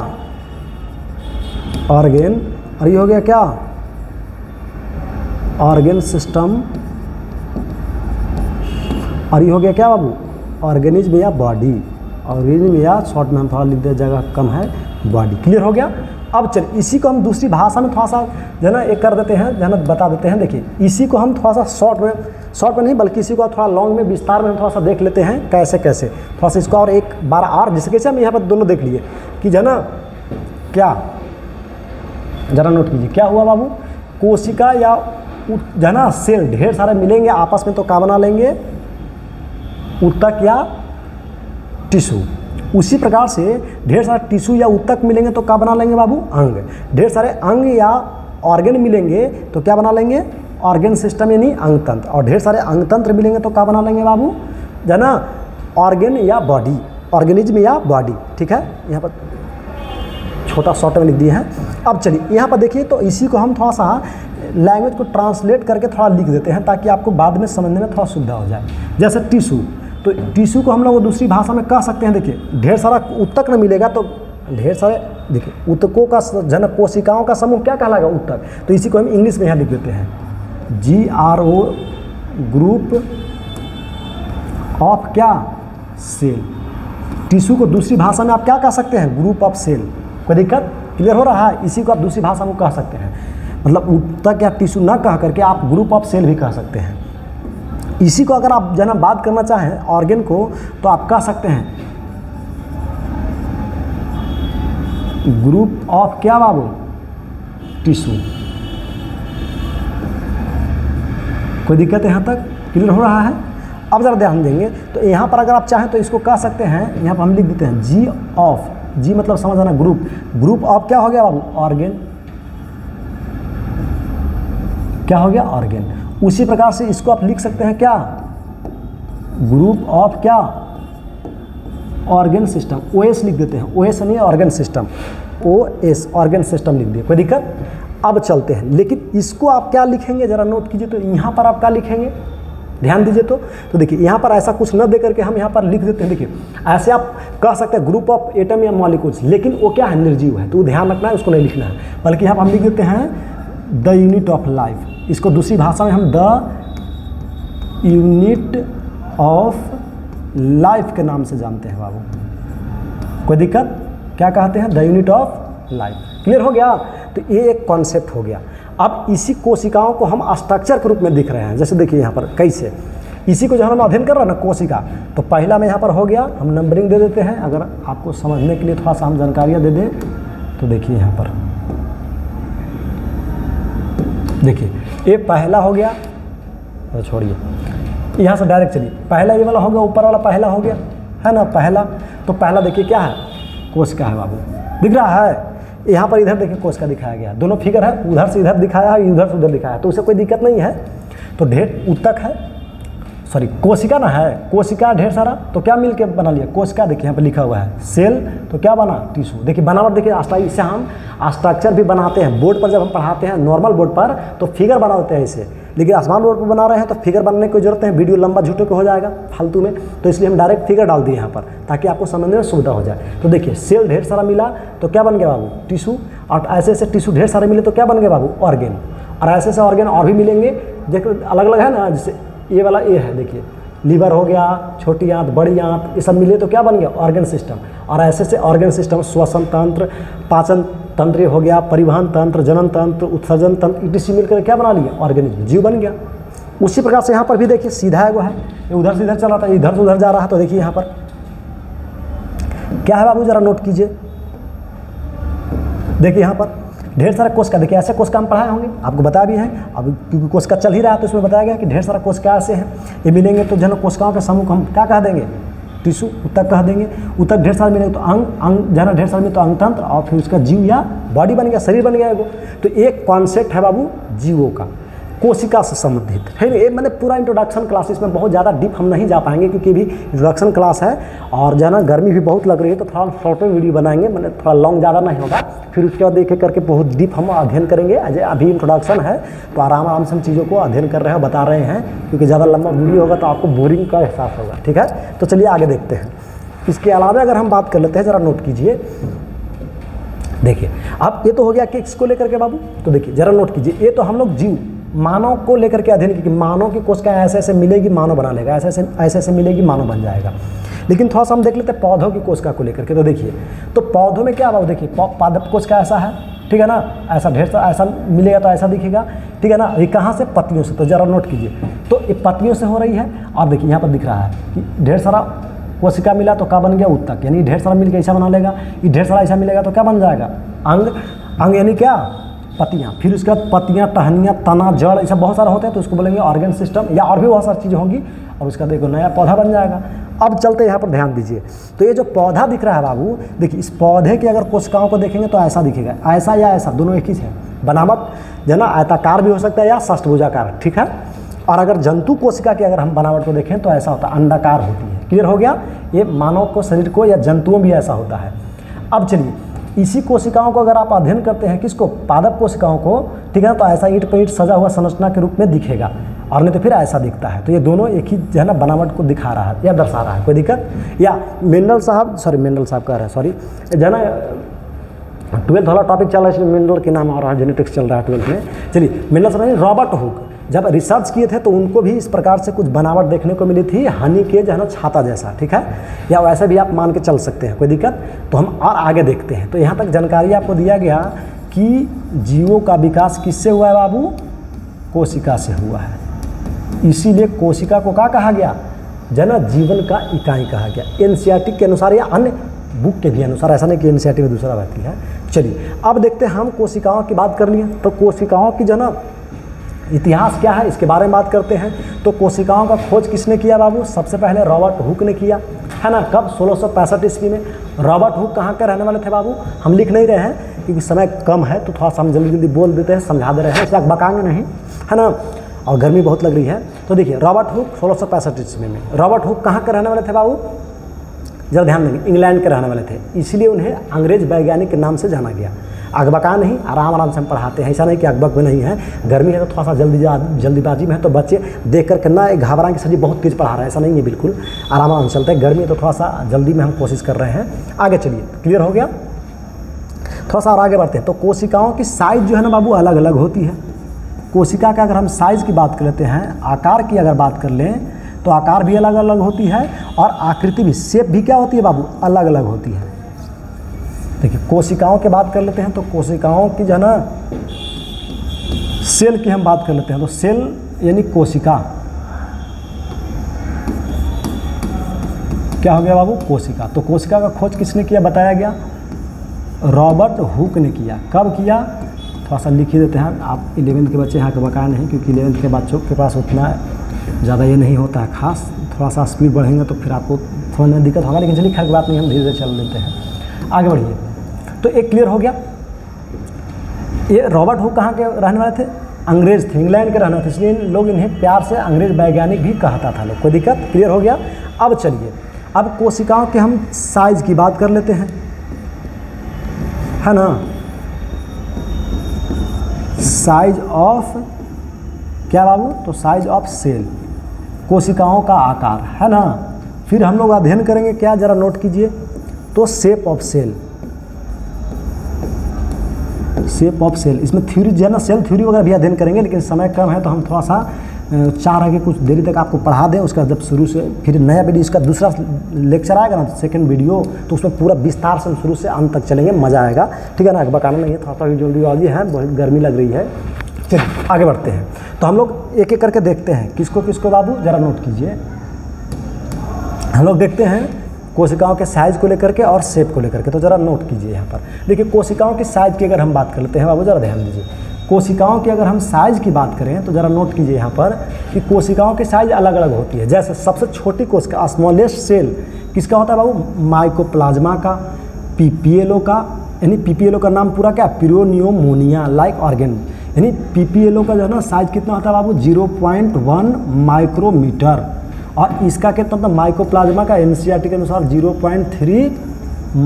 ऑर्गेन। और ये हो गया क्या, ऑर्गेन सिस्टम। और ये हो गया क्या बाबू, ऑर्गेनिज्म या बॉडी। ऑर्गेनिज्म या शॉर्ट में हम थोड़ा लिख दे, जगह कम है, बॉडी। क्लियर हो गया। अब चलिए इसी को हम दूसरी भाषा में थोड़ा सा जो है ना एक कर देते हैं, जो है ना बता देते हैं। देखिए इसी को हम थोड़ा सा शॉर्ट में नहीं बल्कि इसी को थोड़ा लॉन्ग में विस्तार में हम थोड़ा सा देख लेते हैं कैसे कैसे। थोड़ा सा इसको और एक बार और जिसके से हम यहाँ पर दोनों देख लिए कि जो है ना क्या, जरा नोट कीजिए क्या हुआ बाबू, कोशिका या जो है ना सेल ढेर सारे मिलेंगे आपस में तो क्या बना लेंगे, ऊतक या टिश्यू। उसी प्रकार से ढेर सारे टिश्यू या ऊतक मिलेंगे तो क्या बना लेंगे बाबू, अंग। ढेर सारे अंग या ऑर्गन मिलेंगे तो क्या बना लेंगे, ऑर्गन सिस्टम यानी अंग तंत्र। और ढेर सारे अंग तंत्र मिलेंगे तो क्या बना लेंगे बाबू, जो है ना ऑर्गन या बॉडी, ऑर्गेनिज्म या बॉडी। ठीक है, यहाँ पर छोटा शॉर्ट में लिख दिए हैं। अब चलिए यहाँ पर देखिए, तो इसी को हम थोड़ा सा लैंग्वेज को ट्रांसलेट करके थोड़ा लिख देते हैं ताकि आपको बाद में समझने में थोड़ा सुविधा हो जाए। जैसे टिश्यू, तो टिश्यू को हम लोग दूसरी भाषा में कह सकते हैं। देखिए ढेर सारा ऊतक न मिलेगा तो ढेर सारे, देखिए ऊतकों का जन कोशिकाओं का समूह क्या कहलाएगा, ऊतक। तो इसी को हम इंग्लिश में यहाँ लिख देते हैं, GRO, ग्रुप ऑफ क्या, सेल। टिश्यू को दूसरी भाषा में आप क्या कह सकते हैं, ग्रुप ऑफ सेल। कोई दिक्कत, क्लियर हो रहा है। इसी को आप दूसरी भाषा में कह सकते हैं, मतलब ऊतक या टिश्यू ना कह करके आप ग्रुप ऑफ सेल भी कह सकते हैं। इसी को अगर आप जना बात करना चाहें ऑर्गन को तो आप कह सकते हैं ग्रुप ऑफ क्या बाबू, टिश्यू। कोई दिक्कत यहाँ तक क्लियर हो रहा है। अब ज़रा ध्यान देंगे तो यहाँ पर अगर आप चाहें तो इसको कह सकते हैं, यहाँ पर हम लिख देते हैं जी ऑफ, जी मतलब समझ आना ग्रुप, ग्रुप ऑफ क्या हो गया बाबू, ऑर्गन। क्या हो गया, ऑर्गन। उसी प्रकार से इसको आप लिख सकते हैं क्या, ग्रुप ऑफ क्या, ऑर्गन सिस्टम। OS लिख देते हैं, OS नहीं organ system, OS organ system लिख दिए। कोई दिक्कत। अब चलते हैं, लेकिन इसको आप क्या लिखेंगे जरा नोट कीजिए। तो यहाँ पर आप क्या लिखेंगे, ध्यान दीजिए। तो देखिए यहाँ पर ऐसा कुछ न दे करके हम यहाँ पर लिख देते हैं। देखिए ऐसे आप कह सकते हैं ग्रुप ऑफ एटम या मॉलिक्यूल्स, लेकिन वो क्या है, निर्जीव है, तो ध्यान रखना है, उसको नहीं लिखना है। बल्कि यहाँ पर हम लिख देते हैं द यूनिट ऑफ लाइफ। इसको दूसरी भाषा में हम द यूनिट ऑफ लाइफ के नाम से जानते हैं बाबू। कोई दिक्कत, क्या कहते हैं, the unit of life. Clear हो गया। तो ये एक कॉन्सेप्ट हो गया। अब इसी कोशिकाओं को हम स्ट्रक्चर के रूप में दिख रहे हैं। जैसे देखिए यहाँ पर कैसे, इसी को जो हम अध्ययन कर रहे हैं ना कोशिका, तो पहला में यहाँ पर हो गया, हम नंबरिंग दे देते हैं। अगर आपको समझने के लिए थोड़ा सा हम जानकारियाँ दे दें तो देखिए यहाँ पर देखिए ये पहला हो गया, तो छोड़िए यहाँ से डायरेक्ट चलिए, पहला ये वाला हो गया, ऊपर वाला पहला हो गया है ना, पहला। तो पहला देखिए क्या है, कोशिका है बाबू, दिख रहा है। यहाँ पर इधर देखिए कोशिका दिखाया गया, दोनों फिगर है, उधर से इधर दिखाया है, इधर से उधर दिखाया है, तो उससे कोई दिक्कत नहीं है। तो ढेर ऊतक है, सॉरी कोशिका ना है, कोशिका ढेर सारा, तो क्या मिल के बना लिया, कोशिका। देखिए यहाँ पर लिखा हुआ है सेल, तो क्या बना, टिश्यू। देखिए बनावट देखिए, इससे हम स्ट्रक्चर भी बनाते हैं। बोर्ड पर जब हम पढ़ाते हैं नॉर्मल बोर्ड पर तो फिगर बना देते हैं इसे, लेकिन आसमान बोर्ड पर बना रहे हैं तो फिगर बनाने की जरूरत है, वीडियो लंबा झूठे को हो जाएगा फालतू में, तो इसलिए हम डायरेक्ट फिगर डाल दिए यहाँ पर ताकि आपको समझने में सुविधा हो जाए। तो देखिए सेल ढेर सारा मिला तो क्या बन गया बाबू, टिश्यू। और ऐसे ऐसे टिश्यू ढेर सारे मिले तो क्या बन गया बाबू, ऑर्गेन। और ऐसे ऐसे ऑर्गेन और भी मिलेंगे, देखो अलग अलग है ना, जैसे ये वाला ए है, देखिए लीवर हो गया, छोटी आंत, बड़ी आंत, ये सब मिले तो क्या बन गया, ऑर्गन सिस्टम। और ऐसे से ऑर्गन सिस्टम श्वसन तंत्र, पाचन तंत्र हो गया, परिवहन तंत्र, जनन तंत्र, उत्सर्जन तंत्र, इसी मिलकर क्या बना लिया, ऑर्गेनिज्म, जीव बन गया। उसी प्रकार से यहाँ पर भी देखिए सीधा एगो है, ये उधर से इधर चल रहा था, इधर से उधर जा रहा है, तो देखिए यहाँ पर क्या है बाबू, जरा नोट कीजिए। देखिए यहाँ पर ढेर सारा कोशिका, देखिए ऐसे कोशिका हम पढ़ाए होंगे, आपको बताया भी है। अब क्योंकि कोशिका चल ही रहा है तो इसमें बताया गया कि ढेर सारा कोशिका ऐसे हैं, ये मिलेंगे तो जन कोशिकाओं के समूह को हम क्या कह देंगे, टिश्यू, ऊतक कह देंगे। ऊतक ढेर सारे मिलेंगे तो अंग जना ढेर सारे में तो अंग तंत्र, और फिर उसका जीव या बॉडी बन गया, शरीर बन गया एगो। तो एक कॉन्सेप्ट है बाबू जीवों का, कोशिका से संबंधित है। ये मैंने पूरा इंट्रोडक्शन क्लास, इसमें बहुत ज़्यादा डीप हम नहीं जा पाएंगे क्योंकि भी इंट्रोडक्शन क्लास है और जो है ना गर्मी भी बहुत लग रही है, तो थोड़ा शॉर्ट में वीडियो बनाएंगे, मैंने थोड़ा लॉन्ग ज़्यादा नहीं होगा। फिर उसके बाद एक एक करके बहुत डीप हम अध्ययन करेंगे। अभी इंट्रोडक्शन है तो आराम से हम चीज़ों को अध्ययन कर रहे हैं, बता रहे हैं, क्योंकि ज़्यादा लंबा वीडियो होगा तो आपको बोरिंग का एहसास होगा। ठीक है, तो चलिए आगे देखते हैं। इसके अलावा अगर हम बात कर लेते हैं, ज़रा नोट कीजिए, देखिए अब ये तो हो गया कि किसको लेकर के बाबू, तो देखिए ज़रा नोट कीजिए, ये तो हम लोग जीव मानव को लेकर के अध्ययन की कि मानव की कोशिका ऐसे ऐसे मिलेगी मानव बना लेगा, ऐसे ऐसे मिलेगी मानव बन जाएगा। लेकिन थोड़ा सा हम देख लेते हैं पौधों की कोशिका को लेकर के। तो देखिए तो पौधों में क्या बाबू, देखिए पादप कोशिका ऐसा है, ठीक है ना, ऐसा ढेर सा ऐसा मिलेगा तो ऐसा दिखेगा, ठीक है ना। ये कहाँ से, पत्तियों से, तो ज़रा नोट कीजिए, तो ये पत्तियों से हो रही है। और देखिए यहाँ पर दिख रहा है कि ढेर सारा कोशिका मिला तो क्या बन गया, उत्तक, यानी ढेर सारा मिल के ऐसा बना लेगा। ये ढेर सारा ऐसा मिलेगा तो क्या बन जाएगा, अंग। अंग यानी क्या, पत्तियाँ। फिर उसके बाद पत्तियाँ, टहनियाँ, तना, जड़, ऐसा बहुत सारा होता है तो उसको बोलेंगे ऑर्गन सिस्टम, या और भी बहुत सारी चीज़ें होंगी, और उसका देखो नया पौधा बन जाएगा। अब चलते यहाँ पर ध्यान दीजिए, तो ये जो पौधा दिख रहा है बाबू, देखिए इस पौधे की अगर कोशिकाओं को देखेंगे तो ऐसा दिखेगा, ऐसा या ऐसा, दोनों एक ही है। बनावट जो है ना आयताकार भी हो सकता है या षष्ठभुजाकार, ठीक है। और अगर जंतु कोशिका की अगर हम बनावट को देखें तो ऐसा होता है, अंडाकार होती है। क्लियर हो गया, ये मानव को शरीर को या जंतुओं भी ऐसा होता है। अब चलिए इसी कोशिकाओं को अगर आप अध्ययन करते हैं, किसको, पादप कोशिकाओं को, ठीक है, तो ऐसा ईंट पर ईंट सजा हुआ संरचना के रूप में दिखेगा, और नहीं तो फिर ऐसा दिखता है। तो ये दोनों एक ही जो है ना बनावट को दिखा रहा है या दर्शा रहा है, कोई दिक्कत। या मेंडल साहब कह रहे हैं, सॉरी, जो है ना 12th वाला टॉपिक चल रहा है, इसमें मेंडल के नाम आ रहा है, जेनेटिक्स चल रहा है 12th में। चलिए मेंडल साहब, रॉबर्ट हुक जब रिसर्च किए थे तो उनको भी इस प्रकार से कुछ बनावट देखने को मिली थी, हनी के जो है ना छाता जैसा, ठीक है, या वैसे भी आप मान के चल सकते हैं, कोई दिक्कत। तो हम और आगे देखते हैं। तो यहाँ तक जानकारी आपको दिया गया कि जीवों का विकास किससे हुआ है बाबू, कोशिका से हुआ है। इसीलिए कोशिका को क्या कहा गया, जना जीवन का इकाई कहा गया, एनसीईआरटी के अनुसार या अन्य बुक के भी अनुसार, ऐसा नहीं कि एनसीईआरटी में दूसरा रहती है। चलिए अब देखते हैं, हम कोशिकाओं की बात कर लिए, तो कोशिकाओं की जो ना इतिहास क्या है इसके बारे में बात करते हैं। तो कोशिकाओं का खोज किसने किया बाबू, सबसे पहले रॉबर्ट हुक ने किया, है ना। कब, 1665 ईस्वी में। रॉबर्ट हुक कहाँ के रहने वाले थे बाबू, हम लिख नहीं रहे हैं क्योंकि समय कम है, तो थोड़ा सा हम जल्दी बोल देते हैं, समझा दे रहे हैं, इसलिए बकाएंगे नहीं, है ना, और गर्मी बहुत लग रही है। तो देखिए रॉबर्ट हुक 1665 ईस्वी में। रॉबर्ट हुक कहाँ के रहने वाले थे बाबू, जरा ध्यान देंगे, इंग्लैंड के रहने वाले थे, इसलिए उन्हें अंग्रेज वैज्ञानिक के नाम से जाना गया। अकबका नहीं, आराम से हम पढ़ाते हैं, ऐसा नहीं कि अकबक में नहीं है, गर्मी है तो थोड़ा सा जल्दीबाजी में है, तो बच्चे देख कर के ना घबराएं कि सर जी बहुत तेज़ पढ़ा रहा है, ऐसा नहीं है, बिल्कुल आराम से चलते हैं। गर्मी है तो थोड़ा सा जल्दी में हम कोशिश कर रहे हैं। आगे चलिए, क्लियर हो गया, थोड़ा सा और आगे बढ़ते हैं। तो कोशिकाओं की साइज जो है ना बाबू अलग अलग होती है। कोशिका का अगर हम साइज़ की बात कर लेते हैं, आकार की अगर बात कर लें तो आकार भी अलग अलग होती है, और आकृति भी, शेप भी क्या होती है बाबू, अलग अलग होती है। देखिए कोशिकाओं की बात कर लेते हैं, तो कोशिकाओं की जो है ना सेल की हम बात कर लेते हैं, तो सेल यानी कोशिका, क्या हो गया बाबू, कोशिका। तो कोशिका का खोज किसने किया, बताया गया रॉबर्ट हुक ने किया। कब किया, थोड़ा सा लिख ही देते हैं, आप 11th के बच्चे यहाँ के बकाया नहीं, क्योंकि 11th के बच्चों के पास उतना ज़्यादा ये नहीं होता है खास, थोड़ा सा स्पीड बढ़ेंगे तो फिर आपको थोड़ा दिक्कत होगा, लेकिन चलिए खैर की बात नहीं, हम धीरे धीरे चल लेते हैं, आगे बढ़िए। तो एक क्लियर हो गया, ये रॉबर्ट हुक कहाँ के रहने वाले थे, अंग्रेज थे, इंग्लैंड के रहने वाले थे, इसलिए लोग इन्हें प्यार से अंग्रेज वैज्ञानिक भी कहता था लोग, कोई दिक्कत, क्लियर हो गया। अब चलिए, अब कोशिकाओं के हम साइज की बात कर लेते हैं, है ना, साइज ऑफ क्या बाबू, तो साइज ऑफ सेल, कोशिकाओं का आकार, है ना। फिर हम लोग अध्ययन करेंगे क्या, जरा नोट कीजिए, तो shape of cell, shape of cell, इसमें थ्योरी जो है ना, सेल थ्योरी वगैरह भी अध्ययन करेंगे, लेकिन समय कम है तो हम थोड़ा सा चाह रहे कि कुछ देरी तक आपको पढ़ा दें, उसका जब शुरू से फिर नया वीडियो, इसका दूसरा लेक्चर आएगा ना, सेकंड वीडियो, तो उसमें पूरा विस्तार से हम शुरू से अंत तक चलेंगे, मज़ा आएगा, ठीक है ना, बकाना नहीं है, थोड़ा सा वीडियोलॉजी है, बहुत गर्मी लग रही है। चलिए आगे बढ़ते हैं, तो हम लोग एक एक करके देखते हैं, किसको किसको बाबू, जरा नोट कीजिए। हम लोग देखते हैं कोशिकाओं के साइज़ को लेकर के और शेप को लेकर के, तो ज़रा नोट कीजिए यहाँ पर। देखिए कोशिकाओं की साइज़ की अगर हम बात कर लेते हैं बाबू, ज़रा ध्यान दीजिए, कोशिकाओं की अगर हम साइज़ की बात करें तो ज़रा नोट कीजिए यहाँ पर कि कोशिकाओं की साइज़ अलग अलग होती है। जैसे सबसे छोटी कोशिका, स्मॉलेस्ट सेल किसका होता है बाबू, माइकोप्लाज्मा का, पीपीएलओ का, यानी पीपीएलओ का नाम पूरा क्या, पिरोनियोमोनिया लाइक ऑर्गेन, यानी पीपीएलओ का जो है ना साइज कितना होता है बाबू 0.1 माइक्रोमीटर, और इसका कितना होता है माइकोप्लाज्मा का एनसीईआरटी के अनुसार 0.3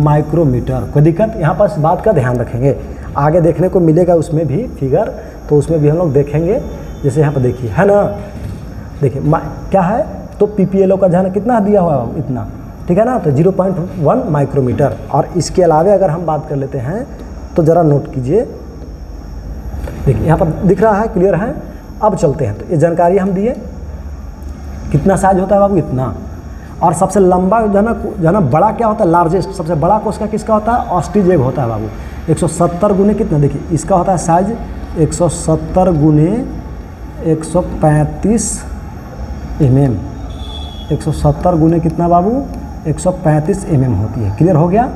माइक्रोमीटर। कोई दिक्कत? यहाँ पर इस बात का ध्यान रखेंगे, आगे देखने को मिलेगा उसमें भी फिगर, तो उसमें भी हम लोग देखेंगे। जैसे यहाँ पर देखिए है ना, देखिए क्या है, तो पीपीएलओ का जो है ना कितना दिया हुआ है इतना, ठीक है ना, तो 0.1 माइक्रोमीटर। और इसके अलावे अगर हम बात कर लेते हैं तो ज़रा नोट कीजिए, देखिए यहाँ पर दिख रहा है, क्लियर है। अब चलते हैं, तो ये जानकारी हम दिए, कितना साइज होता है बाबू इतना। और सबसे लंबा जो है ना बड़ा क्या होता है, लार्जेस्ट सबसे बड़ा कोशिका किसका होता है, ऑस्ट्रिच एग होता है बाबू। 170 गुने कितना, देखिए इसका होता है साइज 170 गुने 135 mm, 170 गुने कितना बाबू 135 mm होती है। क्लियर हो गया?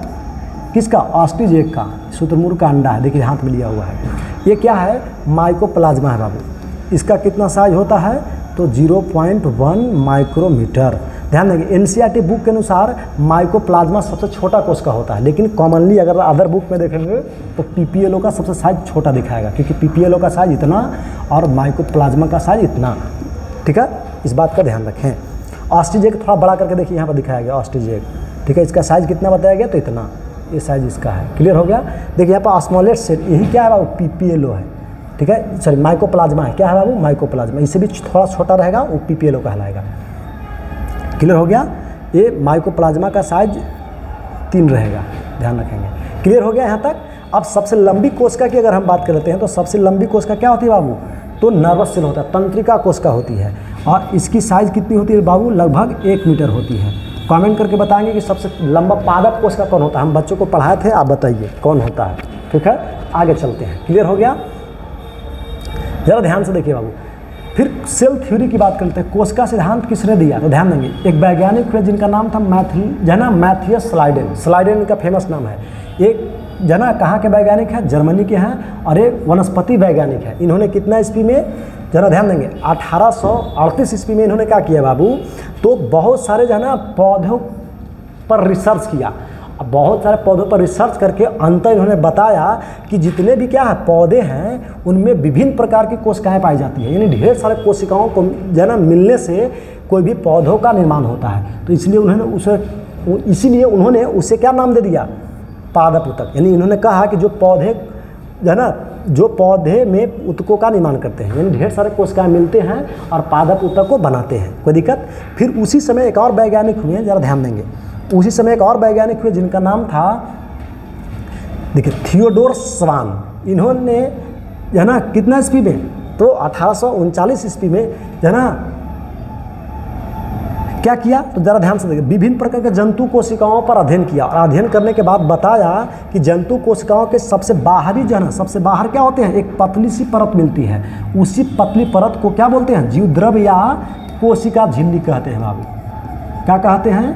किसका? ऑस्ट्रिच एग का, शुतुरमुर्ग का अंडा है, देखिए हाथ में लिया हुआ है। ये क्या है, माइकोप्लाज्मा है बाबू। इसका कितना साइज होता है, तो 0.1 माइक्रोमीटर। ध्यान देंगे, एनसीईआरटी बुक के अनुसार माइकोप्लाज्मा सबसे छोटा कोशिका होता है, लेकिन कॉमनली अगर अदर बुक में देखेंगे तो पीपीएलओ का सबसे साइज छोटा दिखाएगा, क्योंकि पीपीएलओ का साइज इतना और माइकोप्लाज्मा का साइज इतना। ठीक है, इस बात का ध्यान रखें। ऑस्ट्रिच एग थोड़ा बड़ा करके देखिए, यहाँ पर दिखाया गया ऑस्ट्रिच एग, ठीक है, इसका साइज कितना बताया गया, तो इतना, ये साइज इसका है। क्लियर हो गया? देखिए यहाँ पर स्मॉलेस्ट सेल, यही क्या है बाबू, पीपीएलओ है, ठीक है, सॉरी माइकोप्लाज्मा है। क्या है बाबू, माइकोप्लाज्मा। इससे भी थोड़ा छोटा रहेगा, वो पीपीएलओ कहलाएगा। क्लियर हो गया? ये माइकोप्लाज्मा का साइज 3 रहेगा, ध्यान रखेंगे। क्लियर हो गया यहाँ तक? अब सबसे लंबी कोशिका की अगर हम बात कर लेते हैं, तो सबसे लंबी कोशिका क्या होती है बाबू, तो नर्वस सेल होता है, तंत्रिका कोशिका होती है। और इसकी साइज कितनी होती है बाबू, लगभग 1 मीटर होती है। कमेंट करके बताएंगे कि सबसे लंबा पादप कोशिका कौन होता है। हम बच्चों को पढ़ाए थे, आप बताइए कौन होता है। ठीक है, आगे चलते हैं। क्लियर हो गया? जरा ध्यान से देखिए बाबू। फिर सेल थ्योरी की बात करते हैं, कोशिका सिद्धांत किसने दिया, तो ध्यान देंगे, एक वैज्ञानिक हुए जिनका नाम था मैथियस स्लाइडेन। स्लाइडेन का फेमस नाम है। एक जना कहाँ के वैज्ञानिक हैं, जर्मनी के हैं, और एक वनस्पति वैज्ञानिक है। इन्होंने कितना ईस्वी में, जरा ध्यान देंगे, 1838 ईस्वी में इन्होंने क्या किया बाबू, तो बहुत सारे जो है ना पौधों पर रिसर्च किया। बहुत सारे पौधों पर रिसर्च करके अंत इन्होंने बताया कि जितने भी क्या है पौधे हैं, उनमें विभिन्न प्रकार की कोशिकाएं पाई जाती है। यानी ढेर सारे कोशिकाओं को जो है ना मिलने से कोई भी पौधों का निर्माण होता है। तो इसलिए उन्होंने उसे क्या नाम दे दिया, पादप ऊतक। यानी इन्होंने कहा कि जो पौधे जो है ना, जो पौधे में ऊतकों का निर्माण करते हैं, यानी ढेर सारे कोशिकाएं मिलते हैं और पादप ऊतक को बनाते हैं। कोई दिक्कत? फिर उसी समय एक और वैज्ञानिक हुए, जरा ध्यान देंगे, उसी समय एक और वैज्ञानिक हुए जिनका नाम था, देखिए, थियोडोर स्वान। इन्होंने जो है ना कितना ईस्वी में, तो 1839 ईस्वी में जो है ना क्या किया, तो जरा ध्यान से देखिए, विभिन्न प्रकार के जंतु कोशिकाओं पर अध्ययन किया। और अध्ययन करने के बाद बताया कि जंतु कोशिकाओं के सबसे बाहरी जो है ना, सबसे बाहर क्या होते हैं, एक पतली सी परत मिलती है। उसी पतली परत को क्या बोलते हैं, जीवद्रव या कोशिका झिल्ली कहते हैं बाबू। क्या कहते हैं,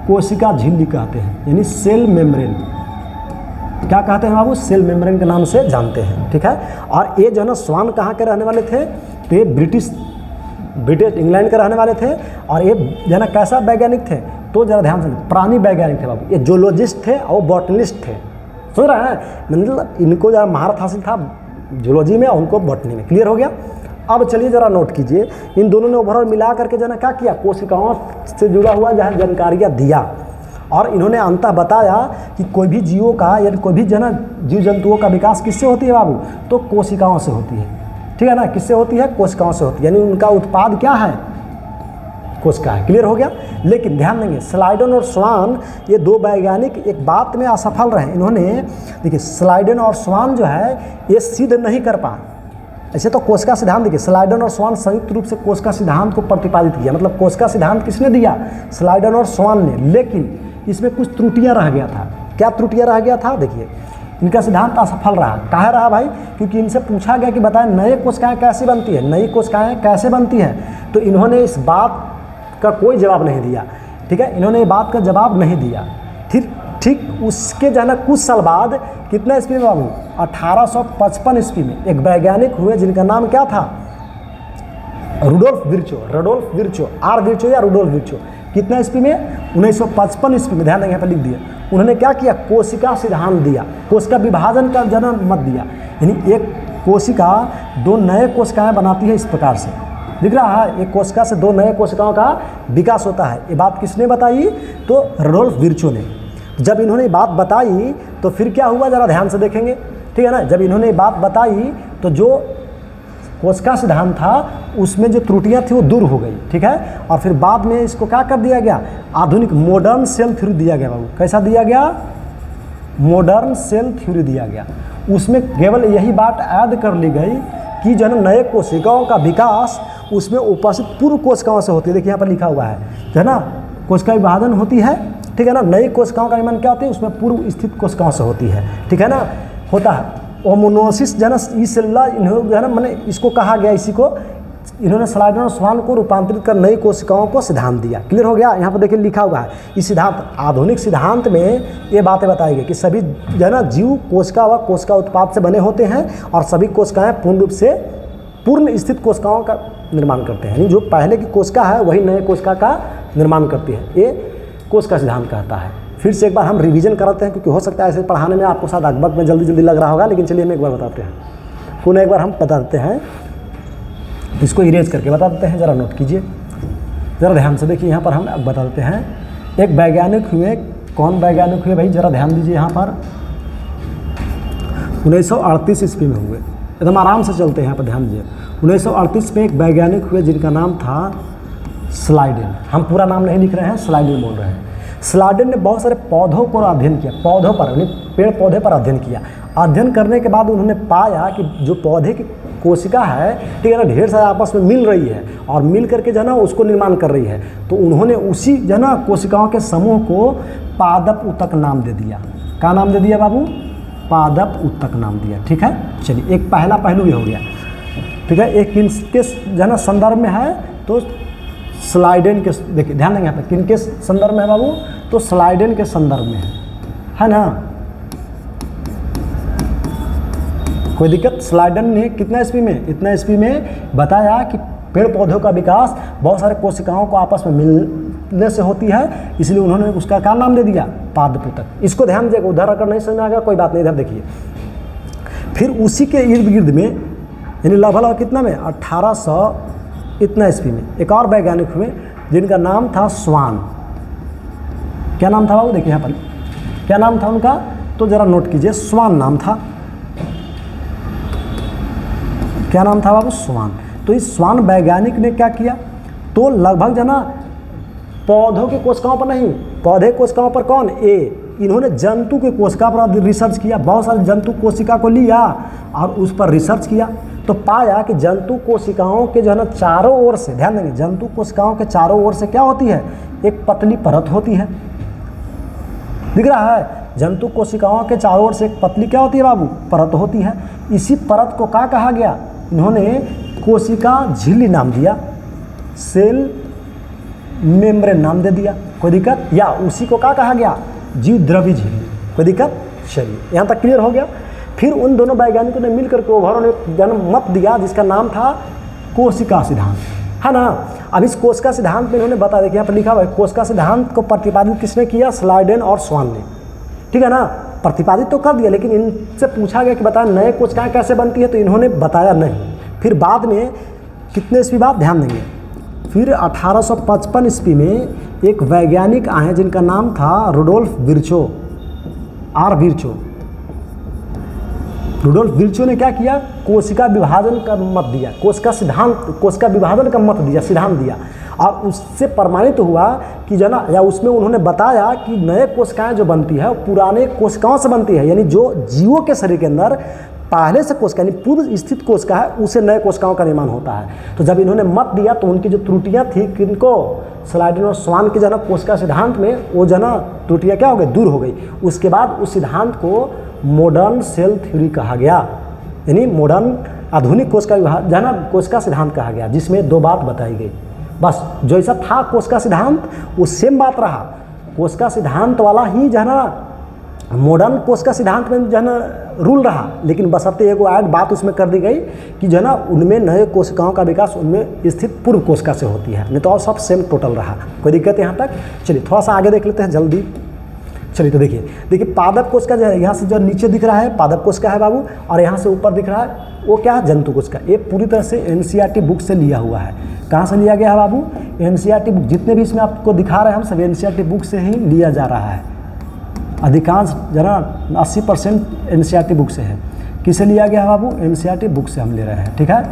कोशिका झिल्ली कहते हैं, यानी सेल मेम्ब्रेन। क्या कहते हैं बाबू, सेल मेम्ब्रेन के नाम से जानते हैं। ठीक है, और ये जो है ना स्वान कहाँ के रहने वाले थे, तो ये ब्रिटिश इंग्लैंड के रहने वाले थे। और ये जो है ना कैसा वैज्ञानिक थे, तो जरा ध्यान से, प्राणी वैज्ञानिक थे बाबू। ये जूलॉजिस्ट थे और बॉटनिस्ट थे। सुन रहे हैं, मतलब इनको जरा महारत हासिल था जूलॉजी में और उनको बॉटनी में। क्लियर हो गया? अब चलिए जरा नोट कीजिए, इन दोनों ने ओवरऑल मिला करके जो है ना क्या किया, कोशिकाओं से जुड़ा हुआ जहाँ जानकारियाँ दिया। और इन्होंने अंततः बताया कि कोई भी जीवों का या कोई भी जो है ना जीव जंतुओं का विकास किससे होती है बाबू, तो कोशिकाओं से होती है। ठीक है ना, किससे होती है, कोशिकाओं से होती है। यानी उनका उत्पाद क्या है, कोशिका है। क्लियर हो गया? लेकिन ध्यान देंगे, स्लाइडेन और स्वान ये दो वैज्ञानिक एक बात में असफल रहे। इन्होंने देखिए स्लाइडेन और स्वान जो है ये सिद्ध नहीं कर पाए। ऐसे तो कोशिका सिद्धांत, देखिए स्लाइडेन और स्वान संयुक्त रूप से कोशिका सिद्धांत को प्रतिपादित किया। मतलब कोशिका सिद्धांत किसने दिया, स्लाइडेन और स्वान ने। लेकिन इसमें कुछ त्रुटियां रह गया था। क्या त्रुटियां रह गया था, देखिए इनका सिद्धांत असफल रहा। काहे रहा भाई, क्योंकि इनसे पूछा गया कि बताएं नए कोशिकाएं कैसे बनती है, नई कोशिकाएं कैसे बनती है, तो इन्होंने इस बात का कोई जवाब नहीं दिया। ठीक है, इन्होंने ये बात का जवाब नहीं दिया। फिर ठीक उसके जो है ना कुछ साल बाद, कितना ईस्वी में बाबू, 1855 ईस्वी में एक वैज्ञानिक हुए जिनका नाम क्या था, रुडोल्फ विर्चो, आर विर्चो या रुडोल्फ विर्चो। कितना ईस्वी में, 1955 ईस्वी में। ध्यान देंगे, यहाँ पर लिख दिया। उन्होंने क्या किया, कोशिका सिद्धांत दिया, कोशिका विभाजन का जन्म मत दिया। यानी एक कोशिका दो नए कोशिकाएं बनाती है इस प्रकार से, दिख रहा है, एक कोशिका से दो नए कोशिकाओं का विकास होता है। ये बात किसने बताई? तो रुडोल्फ विर्चो ने। जब इन्होंने बात बताई तो फिर क्या हुआ, ज़रा ध्यान से देखेंगे, ठीक है ना। जब इन्होंने बात बताई तो जो कोशिका सिद्धांत था उसमें जो त्रुटियां थी वो दूर हो गई, ठीक है। और फिर बाद में इसको क्या कर दिया गया, आधुनिक मॉडर्न सेल थ्योरी दिया गया। बाबू कैसा दिया गया? मॉडर्न सेल थ्योरी दिया गया। उसमें केवल यही बात ऐड कर ली गई कि जो नए कोशिकाओं का विकास उसमें उपस्थित पूर्व कोशिकाओं से होती है। देखिए यहाँ पर लिखा हुआ है ना, कोशिका विभाजन होती है, ठीक है ना। नई कोशिकाओं का निर्माण क्या होती है, उसमें पूर्व स्थित कोशिकाओं से होती है, ठीक है ना, होता है। ओमोनोसिस जो है ना, ई सेल्युला इन्होंने जो है ना, मैंने इसको कहा गया, इसी को इन्होंने स्लाइडन और स्वान को रूपांतरित कर नई कोशिकाओं को सिद्धांत दिया। क्लियर हो गया? यहाँ पर देखिए लिखा हुआ है इस सिद्धांत, आधुनिक सिद्धांत में ये बातें बताई गई कि सभी जो है ना जीव कोशिका व कोशिका उत्पाद से बने होते हैं और सभी कोशिकाएं पूर्ण रूप से पूर्ण स्थित कोशिकाओं का निर्माण करते हैं, यानी जो पहले की कोशिका है वही नए कोशिका का निर्माण करती है। ये कोशिका सिद्धांत कहता है। फिर से एक बार हम रिवीजन कराते हैं, क्योंकि हो सकता है ऐसे पढ़ाने में आपको शायद अकबक में जल्दी लग रहा होगा, लेकिन चलिए हम एक बार बताते हैं, पुनः एक बार हम बता देते हैं, इसको इरेज करके बता देते हैं। ज़रा नोट कीजिए, ज़रा ध्यान से देखिए। यहाँ पर हम अब बता देते हैं, एक वैज्ञानिक हुए, कौन वैज्ञानिक हुए भाई, ज़रा ध्यान दीजिए। यहाँ पर 1938 ईस्वी में हुए, एकदम आराम से चलते हैं, यहाँ पर ध्यान दीजिए। 1938 में एक वैज्ञानिक हुए जिनका नाम था स्लाइडेन। हम पूरा नाम नहीं लिख रहे हैं, स्लाइडेन बोल रहे हैं। स्लाइडेन ने बहुत सारे पौधों को अध्ययन किया, पौधों पर यानी पेड़ पौधे पर अध्ययन किया। अध्ययन करने के बाद उन्होंने पाया कि जो पौधे की कोशिका है, ठीक है ना, ढेर सारे आपस में मिल रही है और मिल करके जो है ना उसको निर्माण कर रही है। तो उन्होंने उसी जो है ना कोशिकाओं के समूह को पादप ऊतक नाम दे दिया। क्या नाम दे दिया बाबू? पादप ऊतक नाम दिया, ठीक है। चलिए, एक पहला पहलू ये हो गया, ठीक है। एक किसके जो है ना संदर्भ में है, तो स्लाइडेन के, देखिए ध्यान देंगे यहाँ पे, किनके संदर्भ में है बाबू? तो स्लाइडेन के संदर्भ में है ना। कोई दिक्कत? स्लाइडेन ने कितना ईस्वी में, इतना ईस्वी में बताया कि पेड़ पौधों का विकास बहुत सारे कोशिकाओं को आपस में मिलने से होती है, इसलिए उन्होंने उसका क्या नाम दे दिया? पादप ऊतक। इसको ध्यान दीजिएगा, उधर अगर नहीं समझ में आएगा कोई बात नहीं, इधर देखिए। फिर उसी के इर्द गिर्द में, यानी लगभग कितना में, 1800 इतना ईस्वी में एक और वैज्ञानिक हुए जिनका नाम था स्वान। क्या नाम था बाबू? देखिए यहाँ पर क्या नाम था उनका, तो जरा नोट कीजिए, स्वान नाम था। क्या नाम था बाबू? स्वान। तो इस स्वान वैज्ञानिक ने क्या किया, तो लगभग जना पौधों की कोशिकाओं पर नहीं, पौधे कोशिकाओं पर कौन, इन्होंने जंतु की कोशिका पर रिसर्च किया। बहुत सारे जंतु कोशिका को लिया और उस पर रिसर्च किया, तो पाया कि जंतु कोशिकाओं के जो है ना चारों ओर से, ध्यान देंगे, जंतु कोशिकाओं के चारों ओर से क्या होती है, एक पतली परत होती है। दिख रहा है? जंतु कोशिकाओं के चारों ओर से एक पतली क्या होती है बाबू? परत होती है। इसी परत को क्या कहा गया? इन्होंने कोशिका झिल्ली नाम दिया, सेल मेम्ब्रेन नाम दे दिया। कोई दिक्कत? या उसी को क्या कहा गया? जीव द्रवी झिल्ली। कोई दिक्कत? चलिए, यहाँ तक क्लियर हो गया। फिर उन दोनों वैज्ञानिकों ने मिलकर के ओवरों ने जन्म मत दिया जिसका नाम था कोशिका सिद्धांत, है ना। अब इस कोशिका सिद्धांत में इन्होंने बता, देखिए यहाँ पर लिखा हुआ है, कोशिका सिद्धांत को प्रतिपादित किसने किया? स्लाइडेन और स्वान ने, ठीक है ना। प्रतिपादित तो कर दिया, लेकिन इनसे पूछा गया कि बताया नए कोशिकाएं कैसे बनती है, तो इन्होंने बताया नहीं। फिर बाद में कितने ईस्वी बाद, ध्यान देंगे, फिर 1855 ईस्वी में एक वैज्ञानिक आए जिनका नाम था Rudolf Virchow, Virchow. Rudolf Virchow ने क्या किया? कोशिका विभाजन का मत दिया, कोशिका विभाजन का मत दिया, सिद्धांत दिया। और उससे प्रमाणित हुआ कि जना, या उसमें उन्होंने बताया कि नए कोशिकाएं जो बनती है वो पुराने कोशिकाओं से बनती है, यानी जो जीवों के शरीर के अंदर पहले से कोशिका, यानी पूर्व स्थित कोशिका है, उसे नए कोशिकाओं का निर्माण होता है। तो जब इन्होंने मत दिया तो उनकी जो त्रुटियां थी, किनको? स्लाइडेन और स्वान के जना कोशिका सिद्धांत में, वो जना त्रुटियां क्या हो गई? दूर हो गई। उसके बाद उस सिद्धांत को मॉडर्न सेल थ्योरी कहा गया, यानी मॉडर्न आधुनिक कोशिका जना कोशिका सिद्धांत कहा गया, जिसमें दो बात बताई गई। बस जो ऐसा था कोशिका सिद्धांत, वो सेम बात रहा, कोशिका सिद्धांत वाला ही जो है ना मॉडर्न कोशिका सिद्धांत में जो है ना रूल रहा, लेकिन बशर्ते एगो ऐड बात उसमें कर दी गई कि जो है ना उनमें नए कोशिकाओं का विकास उनमें स्थित पूर्व कोशिका से होती है, नहीं तो और सब सेम टोटल रहा। कोई दिक्कत यहाँ तक? चलिए थोड़ा सा आगे देख लेते हैं जल्दी। चलिए तो देखिए पादप कोश का जो है यहाँ से जो नीचे दिख रहा है पादप कोश का है बाबू, और यहाँ से ऊपर दिख रहा है वो क्या है, जंतु कोश का। ये पूरी तरह से एनसीईआरटी बुक से लिया हुआ है। कहाँ से लिया गया है बाबू, एनसीईआरटी बुक। जितने भी इसमें आपको दिखा रहे हैं हम सब एनसीईआरटी बुक से ही लिया जा रहा है। अधिकांश जरा 80% एनसीईआरटी बुक से है। किसे लिया गया है बाबू, एनसीईआरटी बुक से हम ले रहे हैं। ठीक है,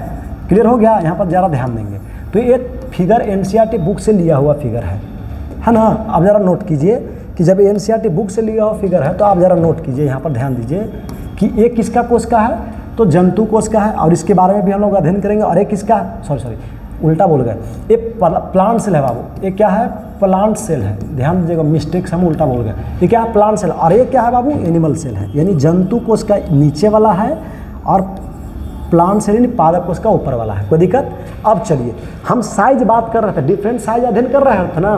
क्लियर हो गया। यहाँ पर ज़रा ध्यान देंगे तो ये फिगर एनसीईआरटी बुक से लिया हुआ फिगर है ना। अब ज़रा नोट कीजिए कि जब एनसीईआरटी बुक से लिया हुआ फिगर है तो आप ज़रा नोट कीजिए, यहाँ पर ध्यान दीजिए कि ये किसका कोश का है, तो जंतु कोश का है, और इसके बारे में भी हम लोग अध्ययन करेंगे। और ये किसका, सॉरी उल्टा बोल गए, ये प्लांट सेल है बाबू। ये क्या है, प्लांट सेल है। ध्यान दीजिएगा, मिस्टेक से हम उल्टा बोल गए। ये क्या है, प्लांट सेल। और ये क्या है बाबू, एनिमल सेल है। यानी जंतु कोश का नीचे वाला है और प्लांट सेल यानी पादप कोश का ऊपर वाला है। कोई दिक्कत। अब चलिए हम साइज बात कर रहे थे, डिफरेंट साइज अध्ययन कर रहे थे ना,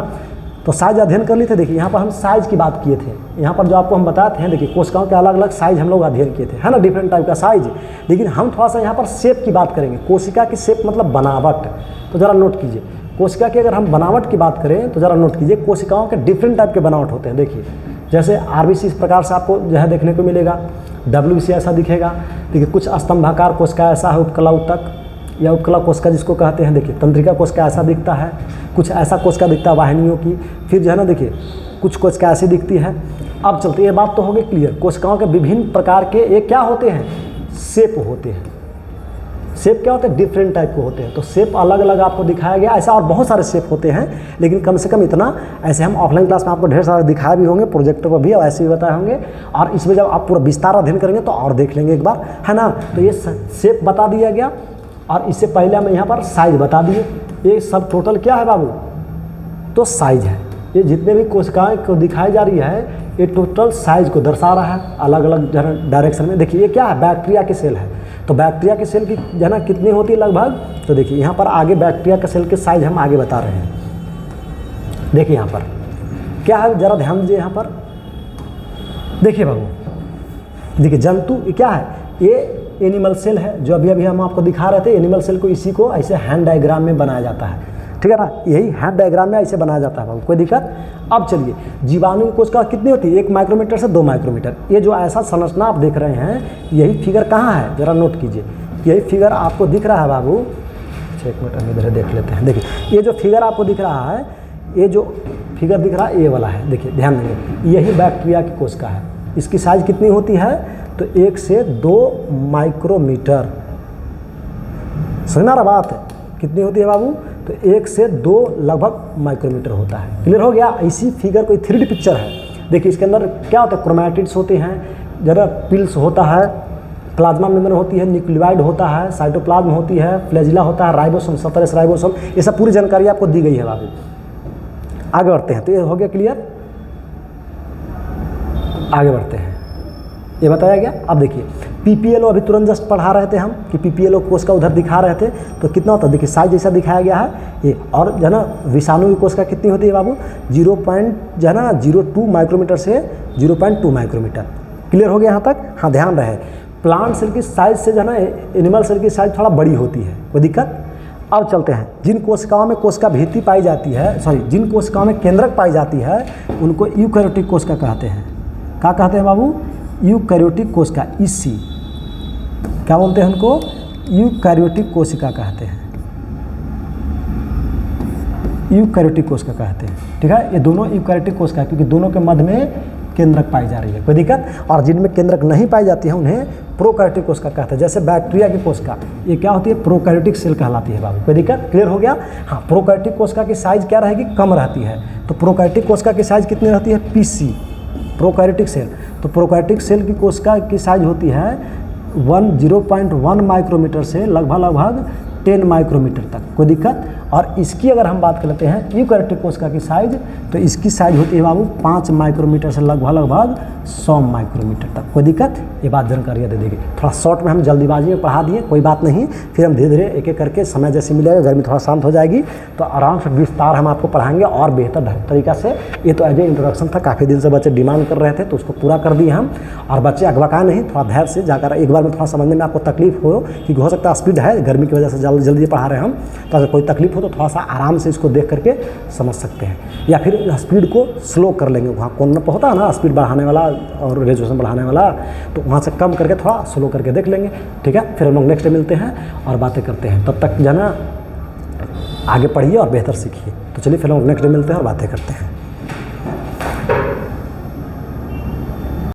तो साइज अध्ययन कर लिए थे। देखिए यहाँ पर हम साइज की बात किए थे। यहाँ पर जो आपको हम बताते हैं, देखिए कोशिकाओं के अलग अलग साइज हम लोग अध्ययन किए थे, है ना, डिफरेंट टाइप का साइज। लेकिन हम थोड़ा सा यहाँ पर शेप की बात करेंगे। कोशिका की शेप मतलब बनावट। तो ज़रा नोट कीजिए, कोशिका की अगर हम बनावट की बात करें तो ज़रा नोट कीजिए, कोशिकाओं के डिफरेंट टाइप के बनावट होते हैं। देखिए जैसे आरबीसी इस प्रकार से आपको जो है देखने को मिलेगा, डब्ल्यूबीसी ऐसा दिखेगा। देखिए कुछ स्तंभाकार कोशिका ऐसा है, उपकला उत्तक या उपकला कोशिका जिसको कहते हैं। देखिए तंत्रिका कोशिका ऐसा दिखता है, कुछ ऐसा कोशिका दिखता है वाहिनियों की। फिर जो है ना देखिए कुछ कोशिका ऐसी दिखती है। अब चलते, ये बात तो हो गई क्लियर। कोशिकाओं के विभिन्न प्रकार के ये क्या होते हैं, शेप होते हैं। शेप क्या होते हैं, डिफरेंट टाइप के होते हैं। तो शेप अलग अलग आपको दिखाया गया। ऐसा और बहुत सारे शेप होते हैं, लेकिन कम से कम इतना ऐसे हम ऑफलाइन क्लास में आपको ढेर सारे दिखाए भी होंगे, प्रोजेक्टर पर भी और ऐसे भी बताए होंगे। और इसमें जब आप पूरा विस्तार अध्ययन करेंगे तो और देख लेंगे एक बार, है ना। तो ये शेप बता दिया गया, और इससे पहले हम यहाँ पर साइज बता दिए। ये सब टोटल क्या है बाबू, तो साइज है। ये जितने भी कोशिकाएं को दिखाई जा रही है, ये टोटल साइज को दर्शा रहा है अलग अलग डायरेक्शन में। देखिए ये क्या है, बैक्टीरिया की सेल है। तो बैक्टीरिया की सेल की जो है ना कितनी होती है लगभग, तो देखिए यहाँ पर आगे बैक्टीरिया के सेल के साइज हम आगे बता रहे हैं। देखिए यहाँ पर क्या है, जरा ध्यान दीजिए। यहाँ पर देखिए बाबू, देखिए जंतु क्या है, ये एनिमल सेल है जो अभी अभी हम आपको दिखा रहे थे। एनिमल सेल को इसी को ऐसे हैंड डायग्राम में बनाया जाता है, ठीक है ना। यही हैंड डायग्राम में ऐसे बनाया जाता है बाबू, कोई दिक्कत। अब चलिए जीवाणु कोशिका कितनी होती है, 1 माइक्रोमीटर से 2 माइक्रोमीटर। ये जो ऐसा संरचना आप देख रहे हैं, यही फिगर कहाँ है, जरा नोट कीजिए। यही फिगर आपको दिख रहा है बाबू। 1 मिनट हम इधर देख लेते हैं। देखिए ये जो फिगर आपको दिख रहा है, ये जो फिगर दिख रहा है ये वाला है। देखिए ध्यान देंगे, यही बैक्टीरिया की कोशिका है। इसकी साइज कितनी होती है, तो 1 से 2 माइक्रोमीटर। समझना रहा बात है, कितनी होती है बाबू, तो 1 से 2 लगभग माइक्रोमीटर होता है। क्लियर हो गया। इसी फिगर कोई 3D पिक्चर है। देखिए इसके अंदर क्या होता है, क्रोमैटिड्स होते हैं, जरा पिल्स होता है, प्लाज्मा मेम्ब्रेन होती है, न्यूक्लियोइड होता है, साइटोप्लाज्म होती है, फ्लैजिला होता है, राइबोसोम, 17 राइबोसोम। ये सब पूरी जानकारी आपको दी गई है बाबू। आगे बढ़ते हैं, तो ये हो गया क्लियर। आगे बढ़ते हैं, ये बताया गया। अब देखिए पीपीएलओ अभी तुरंत जस्ट पढ़ा रहे थे हम कि पीपीएलओ कोशिका उधर दिखा रहे थे, तो कितना होता है, देखिए साइज जैसा दिखाया गया है ये। और जो है ना विषाणु की कोशिका कितनी होती है बाबू, 0.02 माइक्रोमीटर से 0.2 माइक्रोमीटर। क्लियर हो गया यहाँ तक। हाँ ध्यान रहे, प्लांट सेल की साइज से जो है ना एनिमल सेल की साइज थोड़ा बड़ी होती है, कोई दिक्कत। अब चलते हैं, जिन कोशिकाओं में कोशिका भित्ति पाई जाती है, जिन कोशिकाओं में केंद्रक पाई जाती है, उनको यूकैरियोटिक कोशिका कहते हैं। क्या कहते हैं बाबू, यूकैरियोटिक कोशिका, ईसी क्या बोलते हैं उनको, यूकैरियोटिक कोशिका कहते हैं, यूकैरियोटिक कोशिका कहते हैं। ठीक है, ये दोनों यूकैरियोटिक कोशिका, क्योंकि दोनों के मध्य में केंद्रक पाई जा रही है, कोई दिक्कत। और जिनमें केंद्रक नहीं पाई जाती है उन्हें प्रोकैरियोटिक कोशिका कहते हैं। जैसे बैक्टीरिया की कोशिका, ये क्या होती है, प्रोकैरियोटिक सेल कहलाती है बाबू, कोई दिक्कत। क्लियर हो गया। हाँ, प्रोकैरियोटिक कोशिका की साइज क्या रहेगी, कम रहती है। तो प्रोकैरियोटिक कोशिका की साइज कितनी रहती है, पीसी, प्रोकैरियोटिक सेल। तो प्रोकैरियोटिक सेल की कोशिका की साइज होती है 0.1 माइक्रोमीटर से लगभग 10 माइक्रोमीटर तक, कोई दिक्कत। और इसकी अगर हम बात कर लेते हैं यूकैरियोटिक कोशिका की साइज, तो इसकी साइज होती है बाबू 5 माइक्रोमीटर से लगभग 100 माइक्रोमीटर तक, कोई दिक्कत। ये बात जानकारी दे देगी। थोड़ा शॉर्ट में हम जल्दीबाजी में पढ़ा दिए, कोई बात नहीं। फिर हम धीरे धीरे एक एक करके समय जैसे मिलेगा, गर्मी थोड़ा शांत हो जाएगी तो आराम से विस्तार हम आपको पढ़ाएंगे और बेहतर तरीका से। ये तो एज ए इंट्रोडक्शन था, काफ़ी दिन से बच्चे डिमांड कर रहे थे तो उसको पूरा कर दिए हम। और बच्चे अगबकाए नहीं, थोड़ा धैर्य से जाकर एक बार में थोड़ा समझने में आपको तकलीफ हो, क्योंकि हो सकता है स्पीड है, गर्मी की वजह से जल्दी पढ़ा रहे हैं हम, तो अगर कोई तकलीफ हो तो थोड़ा सा आराम से इसको देख करके समझ सकते हैं, या फिर स्पीड को स्लो कर लेंगे। वहाँ कौन पर होता है ना स्पीड बढ़ाने वाला और रेजोल्यूशन बढ़ाने वाला, तो वहाँ से कम करके थोड़ा स्लो करके देख लेंगे, ठीक है। फिर हम लोग नेक्स्ट डे मिलते हैं और बातें करते हैं। तब तक जो है ना आगे पढ़िए और बेहतर सीखिए। तो चलिए फिर हम लोग नेक्स्ट डे मिलते हैं और बातें करते हैं।